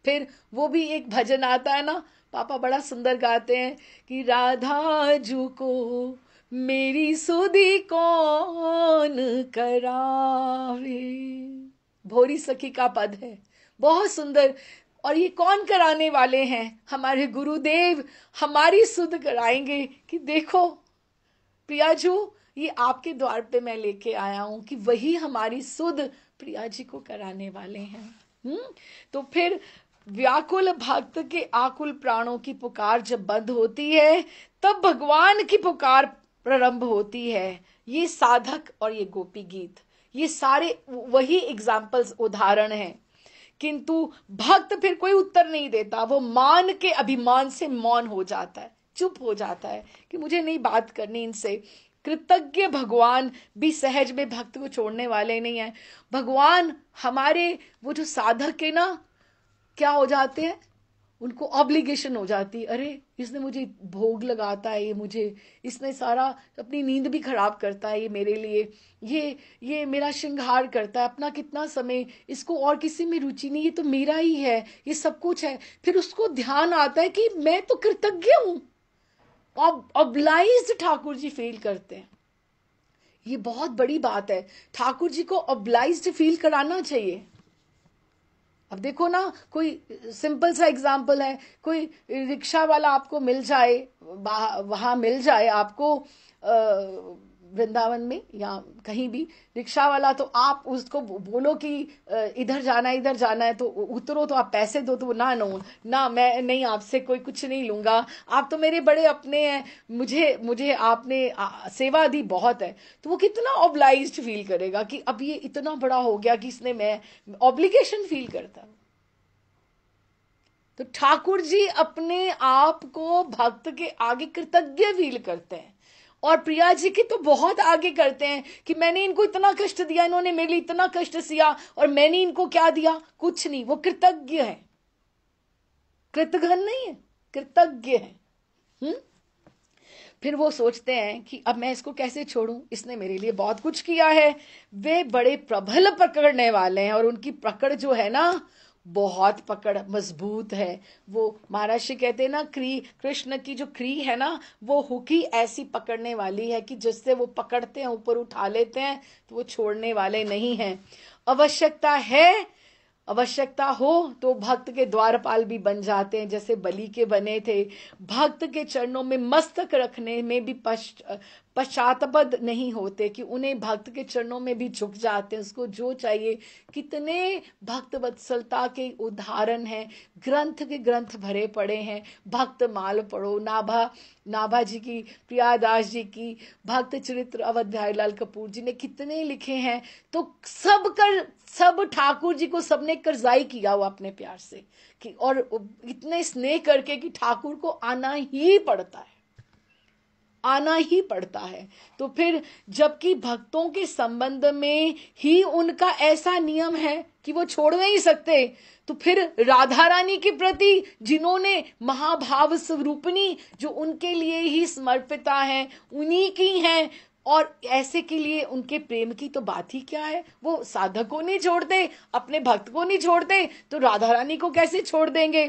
फिर वो भी एक भजन आता है ना, पापा बड़ा सुंदर गाते हैं कि राधा जू को मेरी सुधी कौन करावे, भोरी सखी का पद है, बहुत सुंदर। और ये कौन कराने वाले हैं? हमारे गुरुदेव हमारी सुध कराएंगे कि देखो प्रियाजू ये आपके द्वार पे मैं लेके आया हूं, कि वही हमारी सुध प्रिया जी को कराने वाले हैं। तो फिर व्याकुल भक्त के आकुल प्राणों की पुकार जब बंद होती है, तब भगवान की पुकार प्रारंभ होती है। ये साधक और ये गोपी गीत, ये सारे वही एग्जाम्पल्स, उदाहरण हैं। किंतु भक्त फिर कोई उत्तर नहीं देता, वो मान के अभिमान से मौन हो जाता है, चुप हो जाता है कि मुझे नहीं बात करनी इनसे। कृतज्ञ भगवान भी सहज में भक्त को छोड़ने वाले नहीं है। भगवान हमारे वो जो साधक है ना, क्या हो जाते हैं, उनको ऑब्लिगेशन हो जाती है, अरे इसने मुझे भोग लगाता है, ये मुझे, इसने सारा अपनी नींद भी खराब करता है ये मेरे लिए, ये मेरा श्रृंगार करता है, अपना कितना समय, इसको और किसी में रुचि नहीं, ये तो मेरा ही है, ये सब कुछ है। फिर उसको ध्यान आता है कि मैं तो कृतज्ञ हूं, ऑब्लाइज्ड ठाकुर जी फील करते हैं। ये बहुत बड़ी बात है, ठाकुर जी को ऑब्लाइज्ड फील कराना चाहिए। अब देखो ना, कोई सिंपल सा एग्जाम्पल है, कोई रिक्शा वाला आपको मिल जाए, वहां मिल जाए आपको वृंदावन में या कहीं भी रिक्शा वाला, तो आप उसको बोलो कि इधर जाना है, तो उतरो, तो आप पैसे दो, तो वो ना मैं नहीं, आपसे कोई कुछ नहीं लूंगा, आप तो मेरे बड़े अपने हैं, मुझे आपने सेवा दी बहुत है। तो वो कितना ऑब्लाइज्ड फील करेगा कि अब ये इतना बड़ा हो गया कि इसने, मैं ऑब्लिगेशन फील करता। तो ठाकुर जी अपने आप को भक्त के आगे कृतज्ञ फील करते हैं, और प्रिया जी की तो बहुत आगे करते हैं कि मैंने इनको इतना कष्ट दिया, इन्होंने मेरे लिए इतना कष्ट सिया, और मैंने इनको क्या दिया, कुछ नहीं। वो कृतज्ञ है, कृतघ्न नहीं है, कृतज्ञ है। फिर वो सोचते हैं कि अब मैं इसको कैसे छोड़ूं, इसने मेरे लिए बहुत कुछ किया है। वे बड़े प्रबल पकड़ने वाले हैं, और उनकी पकड़ जो है ना, बहुत पकड़ मजबूत है। वो महाराज श्री कहते हैं ना, कृष्ण की जो क्री है ना, वो हुकी ऐसी पकड़ने वाली है कि जिससे वो पकड़ते हैं, ऊपर उठा लेते हैं, तो वो छोड़ने वाले नहीं हैं। आवश्यकता हो तो भक्त के द्वारपाल भी बन जाते हैं, जैसे बलि के बने थे। भक्त के चरणों में मस्तक रखने में भी पश्चातापद नहीं होते, कि उन्हें भक्त के चरणों में भी झुक जाते हैं, उसको जो चाहिए। कितने भक्त वत्सलता के उदाहरण हैं, ग्रंथ के ग्रंथ भरे पड़े हैं। भक्त माल पढ़ो, नाभा जी की, प्रियादास जी की भक्त चरित्र अवध बिहारी लाल कपूर जी ने कितने लिखे हैं। तो सब ठाकुर जी को सबने कर्जाई किया हुआ अपने प्यार से, कि और इतने स्नेह करके कि ठाकुर को आना ही पड़ता है। तो फिर जबकि भक्तों के संबंध में ही उनका ऐसा नियम है कि वो छोड़ नहीं सकते, तो फिर राधा रानी के प्रति जिन्होंने महाभाव स्वरूपिणी जो उनके लिए ही समर्पिता है, उन्हीं की हैं, और ऐसे के लिए उनके प्रेम की तो बात ही क्या है। वो साधक को नहीं छोड़ते, अपने भक्त को नहीं छोड़ते, तो राधा रानी को कैसे छोड़ देंगे।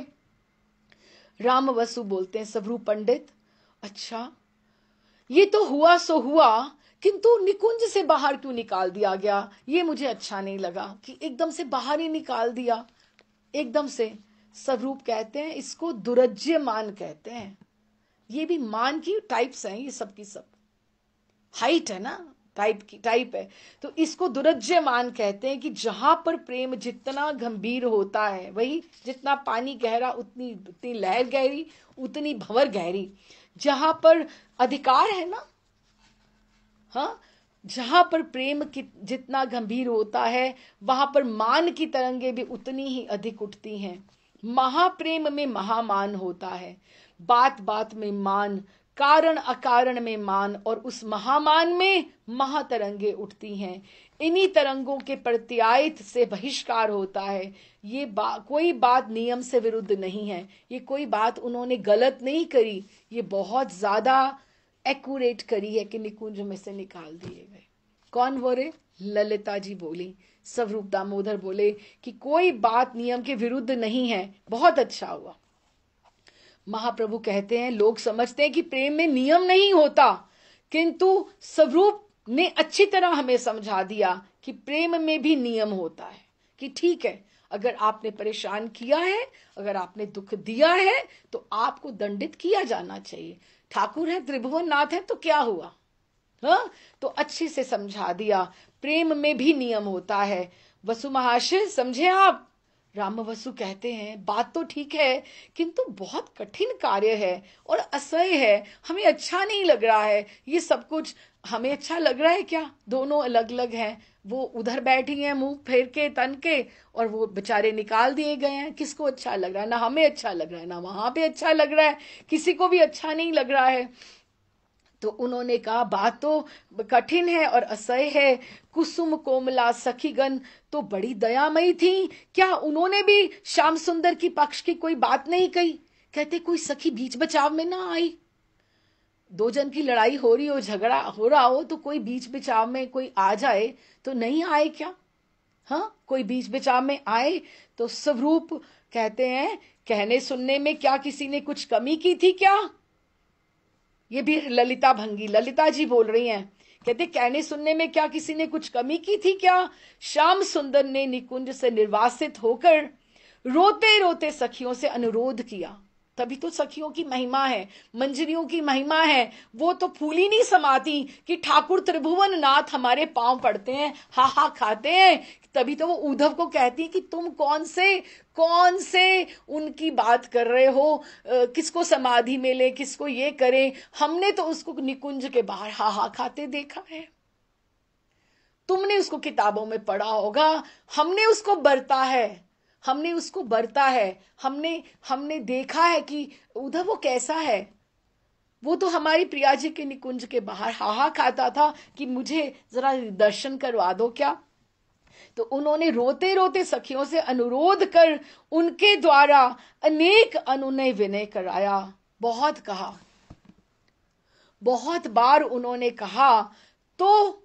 राम वसु बोलते हैं स्वरूप पंडित, अच्छा ये तो हुआ सो हुआ, किंतु निकुंज से बाहर क्यों निकाल दिया गया, ये मुझे अच्छा नहीं लगा कि एकदम से बाहर ही निकाल दिया, एकदम से। स्वरूप कहते हैं इसको दुरज्य मान कहते हैं। ये भी मान की टाइप्स हैं, ये सब की सब हाइट है ना, टाइप है। तो इसको दुरज्य मान कहते हैं कि जहां पर प्रेम जितना गंभीर होता है, वही जितना पानी गहरा उतनी उतनी लहर गहरी, उतनी भंवर गहरी। जहां पर अधिकार है ना, हाँ, जहां पर प्रेम की जितना गंभीर होता है, वहां पर मान की तरंगे भी उतनी ही अधिक उठती हैं। महाप्रेम में महामान होता है, बात बात में मान, कारण अकारण में मान, और उस महामान में महातरंगे उठती हैं। इन्हीं तरंगों के प्रत्यायित से बहिष्कार होता है। ये कोई बात नियम से विरुद्ध नहीं है, ये कोई बात उन्होंने गलत नहीं करी, ये बहुत ज्यादा एक्यूरेट करी है कि निकुंज में से निकाल दिए गए। कौन बोले? ललिता जी बोली। स्वरूप दामोदर बोले कि कोई बात नियम के विरुद्ध नहीं है, बहुत अच्छा हुआ। महाप्रभु कहते हैं लोग समझते हैं कि प्रेम में नियम नहीं होता, किंतु स्वरूप ने अच्छी तरह हमें समझा दिया कि प्रेम में भी नियम होता है। कि ठीक है, अगर आपने परेशान किया है, अगर आपने दुख दिया है, तो आपको दंडित किया जाना चाहिए। ठाकुर है, त्रिभुवन नाथ है, तो क्या हुआ, हाँ? तो अच्छे से समझा दिया, प्रेम में भी नियम होता है। वसु महाशय समझे आप? राम वसु कहते हैं बात तो ठीक है, किंतु बहुत कठिन कार्य है और असह्य है, हमें अच्छा नहीं लग रहा है ये सब कुछ। हमें अच्छा लग रहा है क्या? दोनों अलग अलग हैं। वो उधर बैठी हैं मुंह फेर के तन के, और वो बेचारे निकाल दिए गए हैं। किसको अच्छा लग रहा है? ना हमें अच्छा लग रहा है, ना वहां पे अच्छा लग रहा है, किसी को भी अच्छा नहीं लग रहा है। तो उन्होंने कहा बात तो कठिन है और असह्य है। कुसुम कोमला सखीगण तो बड़ी दयामयी थी, क्या उन्होंने भी श्याम सुंदर की पक्ष की कोई बात नहीं कही? कहते कोई सखी बीच बचाव में ना आई। दो जन की लड़ाई हो रही हो, झगड़ा हो रहा हो, तो कोई बीच बचाव में कोई आ जाए तो नहीं आए क्या? हाँ, कोई बीच बचाव में आए तो स्वरूप कहते हैं कहने सुनने में क्या किसी ने कुछ कमी की थी क्या? ये भी ललिता भंगी, ललिता जी बोल रही हैं। कहते कहने सुनने में क्या किसी ने कुछ कमी की थी क्या? श्याम सुंदर ने निकुंज से निर्वासित होकर रोते रोते सखियों से अनुरोध किया। तभी तो सखियों की महिमा है, मंजरियों की महिमा है। वो तो फूली नहीं समाती कि ठाकुर त्रिभुवन नाथ हमारे पांव पड़ते हैं, हा हा खाते हैं। तभी तो वो उद्धव को कहती है कि तुम कौन से उनकी बात कर रहे हो, किसको समाधि में ले, किसको ये करें। हमने तो उसको निकुंज के बाहर हा हा खाते देखा है, तुमने उसको किताबों में पढ़ा होगा, हमने उसको बरता है, हमने देखा है कि उधर वो कैसा है। वो तो हमारी प्रिया जी के निकुंज के बाहर हाहा खाता था कि मुझे जरा दर्शन करवा दो क्या। तो उन्होंने रोते रोते सखियों से अनुरोध कर उनके द्वारा अनेक अनुनय विनय कराया। बहुत कहा, बहुत बार उन्होंने कहा, तो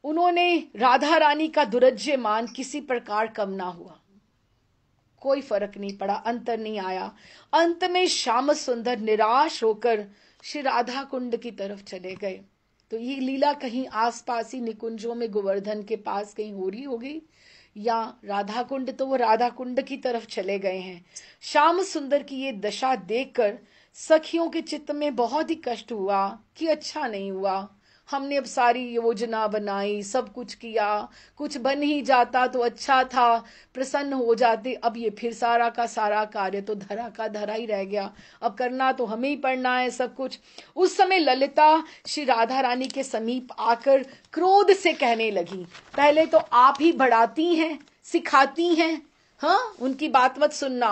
उन्होंने राधा रानी का दुरज्य मान किसी प्रकार कम ना हुआ, कोई फर्क नहीं पड़ा, अंतर नहीं आया। अंत में श्याम सुंदर निराश होकर श्री राधा कुंड की तरफ चले गए। तो ये लीला कहीं आसपास ही निकुंजों में गोवर्धन के पास कहीं हो रही होगी, या राधा कुंड, तो वो राधा कुंड की तरफ चले गए हैं। श्याम सुंदर की ये दशा देखकर सखियों के चित्त में बहुत ही कष्ट हुआ कि अच्छा नहीं हुआ, हमने अब सारी योजना बनाई, सब कुछ किया, कुछ बन ही जाता तो अच्छा था, प्रसन्न हो जाते। अब ये फिर सारा का सारा कार्य तो धरा का धरा ही रह गया, अब करना तो हमें ही पड़ना है सब कुछ। उस समय ललिता श्री राधा रानी के समीप आकर क्रोध से कहने लगी, पहले तो आप ही बढ़ाती हैं, सिखाती हैं, हाँ, उनकी बात मत सुनना।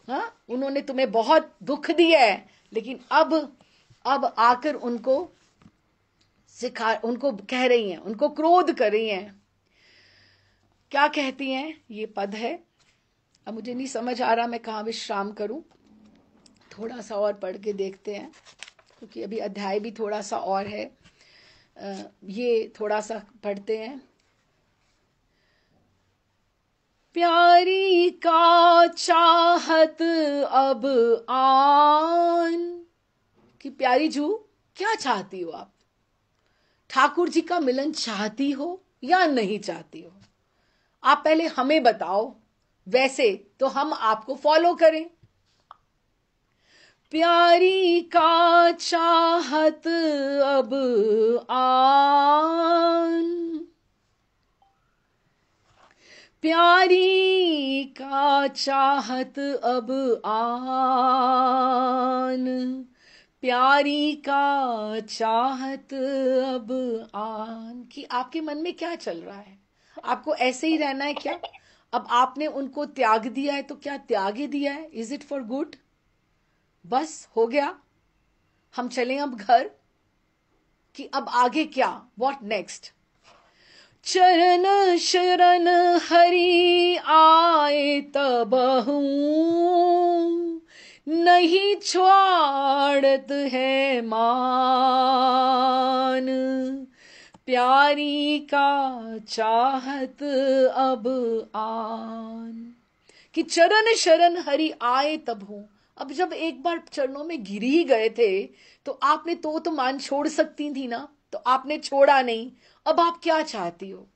हाँ, उन्होंने तुम्हें बहुत दुख दिया है, लेकिन अब आकर उनको सिखा, उनको कह रही हैं, उनको क्रोध कर रही हैं। क्या कहती हैं? ये पद है, अब मुझे नहीं समझ आ रहा मैं कहाँ विश्राम करूं, थोड़ा सा और पढ़ के देखते हैं, क्योंकि अभी अध्याय भी थोड़ा सा और है। ये थोड़ा सा पढ़ते हैं। प्यारी का चाहत अब आन, कि प्यारी जू क्या चाहती हो आप? ठाकुर जी का मिलन चाहती हो या नहीं चाहती हो? आप पहले हमें बताओ, वैसे तो हम आपको फॉलो करें। प्यारी का चाहत अब आन, प्यारी का चाहत अब आन, प्यारी का चाहत अब आन। कि आपके मन में क्या चल रहा है? आपको ऐसे ही रहना है क्या? अब आपने उनको त्याग दिया है तो क्या त्याग ही दिया है? Is it for good? बस हो गया, हम चलें अब घर? कि अब आगे क्या? What next? चरण शरण हरि आए तबहू, नहीं छोड़त है मान, प्यारी का चाहत अब आन। कि चरण शरण हरि आए तबहू, अब जब एक बार चरणों में गिर ही गए थे तो आपने तो मान छोड़ सकती थी ना, तो आपने छोड़ा नहीं। अब आप क्या चाहती हो?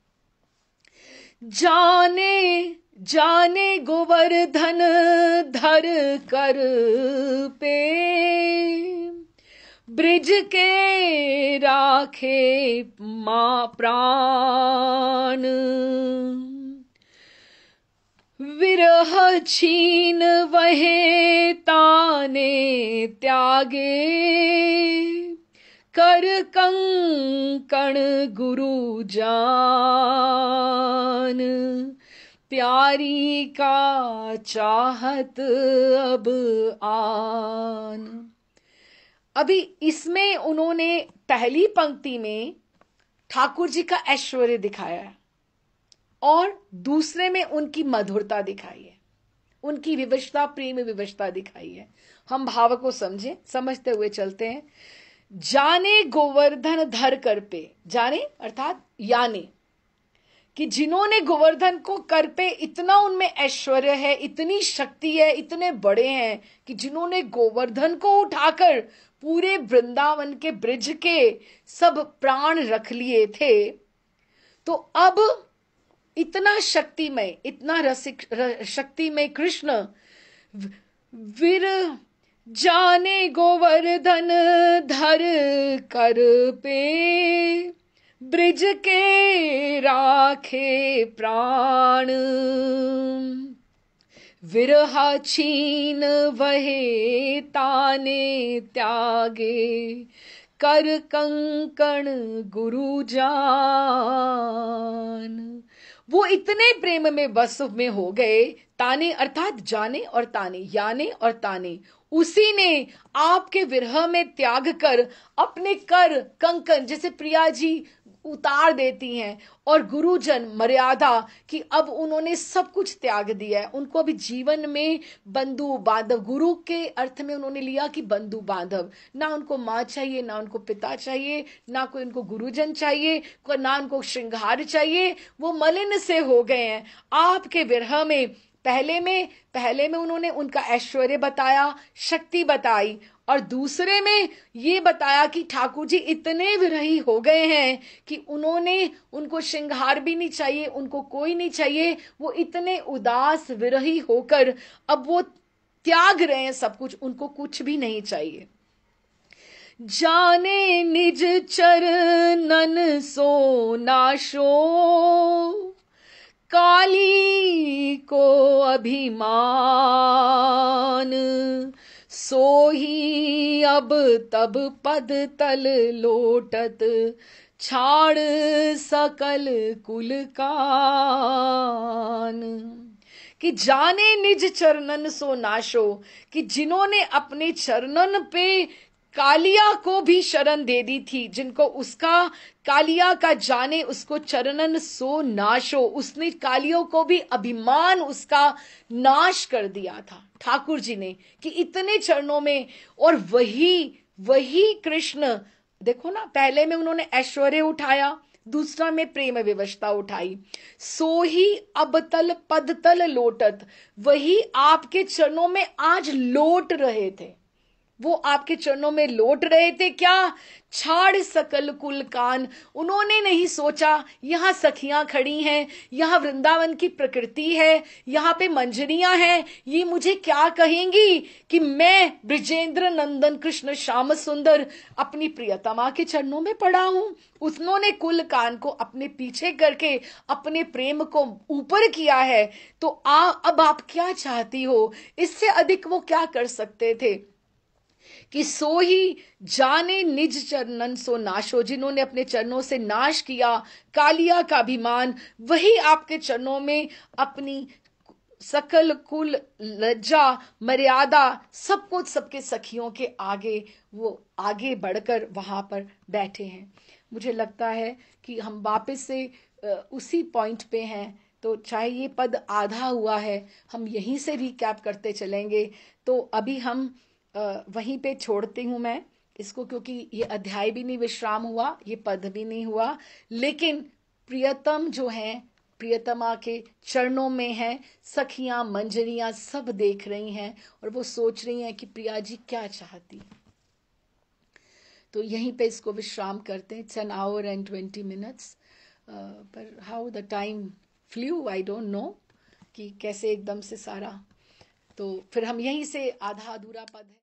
जाने जाने गोवर्धन धर कर पे, ब्रिज के राखे मां प्राण, विरह छीन वहे ताने त्यागे, कर कंकण गुरु जान, प्यारी का चाहत अब आन। अभी इसमें उन्होंने पहली पंक्ति में ठाकुर जी का ऐश्वर्य दिखाया है और दूसरे में उनकी मधुरता दिखाई है, उनकी विवशता, प्रेम विवशता दिखाई है। हम भाव को समझें, समझते हुए चलते हैं। जाने गोवर्धन धर कर पे, जाने अर्थात याने, कि जिन्होंने गोवर्धन को कर पे, इतना उनमें ऐश्वर्य है, इतनी शक्ति है, इतने बड़े हैं कि जिन्होंने गोवर्धन को उठाकर पूरे वृंदावन के ब्रिज के सब प्राण रख लिए थे, तो अब इतना शक्तिमय, इतना रसिक शक्तिमय कृष्ण, वीर जाने गोवर्धन धर कर पे, ब्रिज के राखे प्राण, विरहा छीन वहे ताने त्यागे, कर कंकण गुरु जान। वो इतने प्रेम में बस में हो गए, ताने अर्थात जाने और ताने, याने और ताने, उसी ने आपके विरह में त्याग कर अपने कर कंकन, जैसे प्रिया जी उतार देती हैं, और गुरुजन मर्यादा कि अब उन्होंने सब कुछ त्याग दिया है। उनको अभी जीवन में बंधु बांधव, गुरु के अर्थ में उन्होंने लिया कि बंधु बांधव, ना उनको माँ चाहिए, ना उनको पिता चाहिए, ना कोई उनको गुरुजन चाहिए, ना उनको श्रृंगार चाहिए। वो मलिन से हो गए हैं आपके विरह में। पहले में उन्होंने उनका ऐश्वर्य बताया, शक्ति बताई, और दूसरे में ये बताया कि ठाकुर जी इतने विरही हो गए हैं कि उनको श्रृंगार भी नहीं चाहिए, उनको कोई नहीं चाहिए। वो इतने उदास विरही होकर अब वो त्याग रहे हैं सब कुछ, उनको कुछ भी नहीं चाहिए। जाने निज चरणन सो नाशो, काली को अभिमान, सो ही अब तब पद तल लोटत, छाड़ सकल कुल कान। कि जाने निज चरणन सो नाशो, कि जिन्होंने अपने चरणन पे कालिया को भी शरण दे दी थी, जिनको उसका कालिया का जाने उसको चरणन सो नाशो, उसने कालियों को भी अभिमान उसका नाश कर दिया था ठाकुर जी ने, कि इतने चरणों में। और वही वही कृष्ण, देखो ना, पहले में उन्होंने ऐश्वर्य उठाया, दूसरा में प्रेम विवशता उठाई। सो ही अब तल पद तल लोटत, वही आपके चरणों में आज लोट रहे थे, वो आपके चरणों में लौट रहे थे। क्या? छाड़ सकल कुल कान, उन्होंने नहीं सोचा यहां सखियां खड़ी हैं, यहां वृंदावन की प्रकृति है, यहां पे मंजरियां हैं, ये मुझे क्या कहेंगी कि मैं ब्रिजेंद्र नंदन कृष्ण श्याम सुंदर अपनी प्रियतमा के चरणों में पड़ा हूं। उन्होंने कुल कान को अपने पीछे करके अपने प्रेम को ऊपर किया है। तो अब आप क्या चाहती हो? इससे अधिक वो क्या कर सकते थे कि सो ही जाने निज चरणन सो नाशो, जिन्होंने अपने चरणों से नाश किया कालिया का अभिमान, वही आपके चरणों में अपनी सकल कुल लज्जा मर्यादा सब कुछ सबके सखियों के आगे वो आगे बढ़कर वहां पर बैठे हैं। मुझे लगता है कि हम वापस से उसी पॉइंट पे हैं। तो चाहे ये पद आधा हुआ है, हम यहीं से रिकैप करते चलेंगे। तो अभी हम वहीं पे छोड़ती हूं मैं इसको, क्योंकि ये अध्याय भी नहीं विश्राम हुआ, ये पद भी नहीं हुआ, लेकिन प्रियतम जो है प्रियतमा के चरणों में है, सखियां मंजरियां सब देख रही हैं और वो सोच रही हैं कि प्रिया जी क्या चाहती। तो यहीं पे इसको विश्राम करते हैं। 10 hour and 20 minutes, पर how the time flu I don't know कि कैसे एकदम से सारा। तो फिर हम यहीं से आधा अधूरा पद है।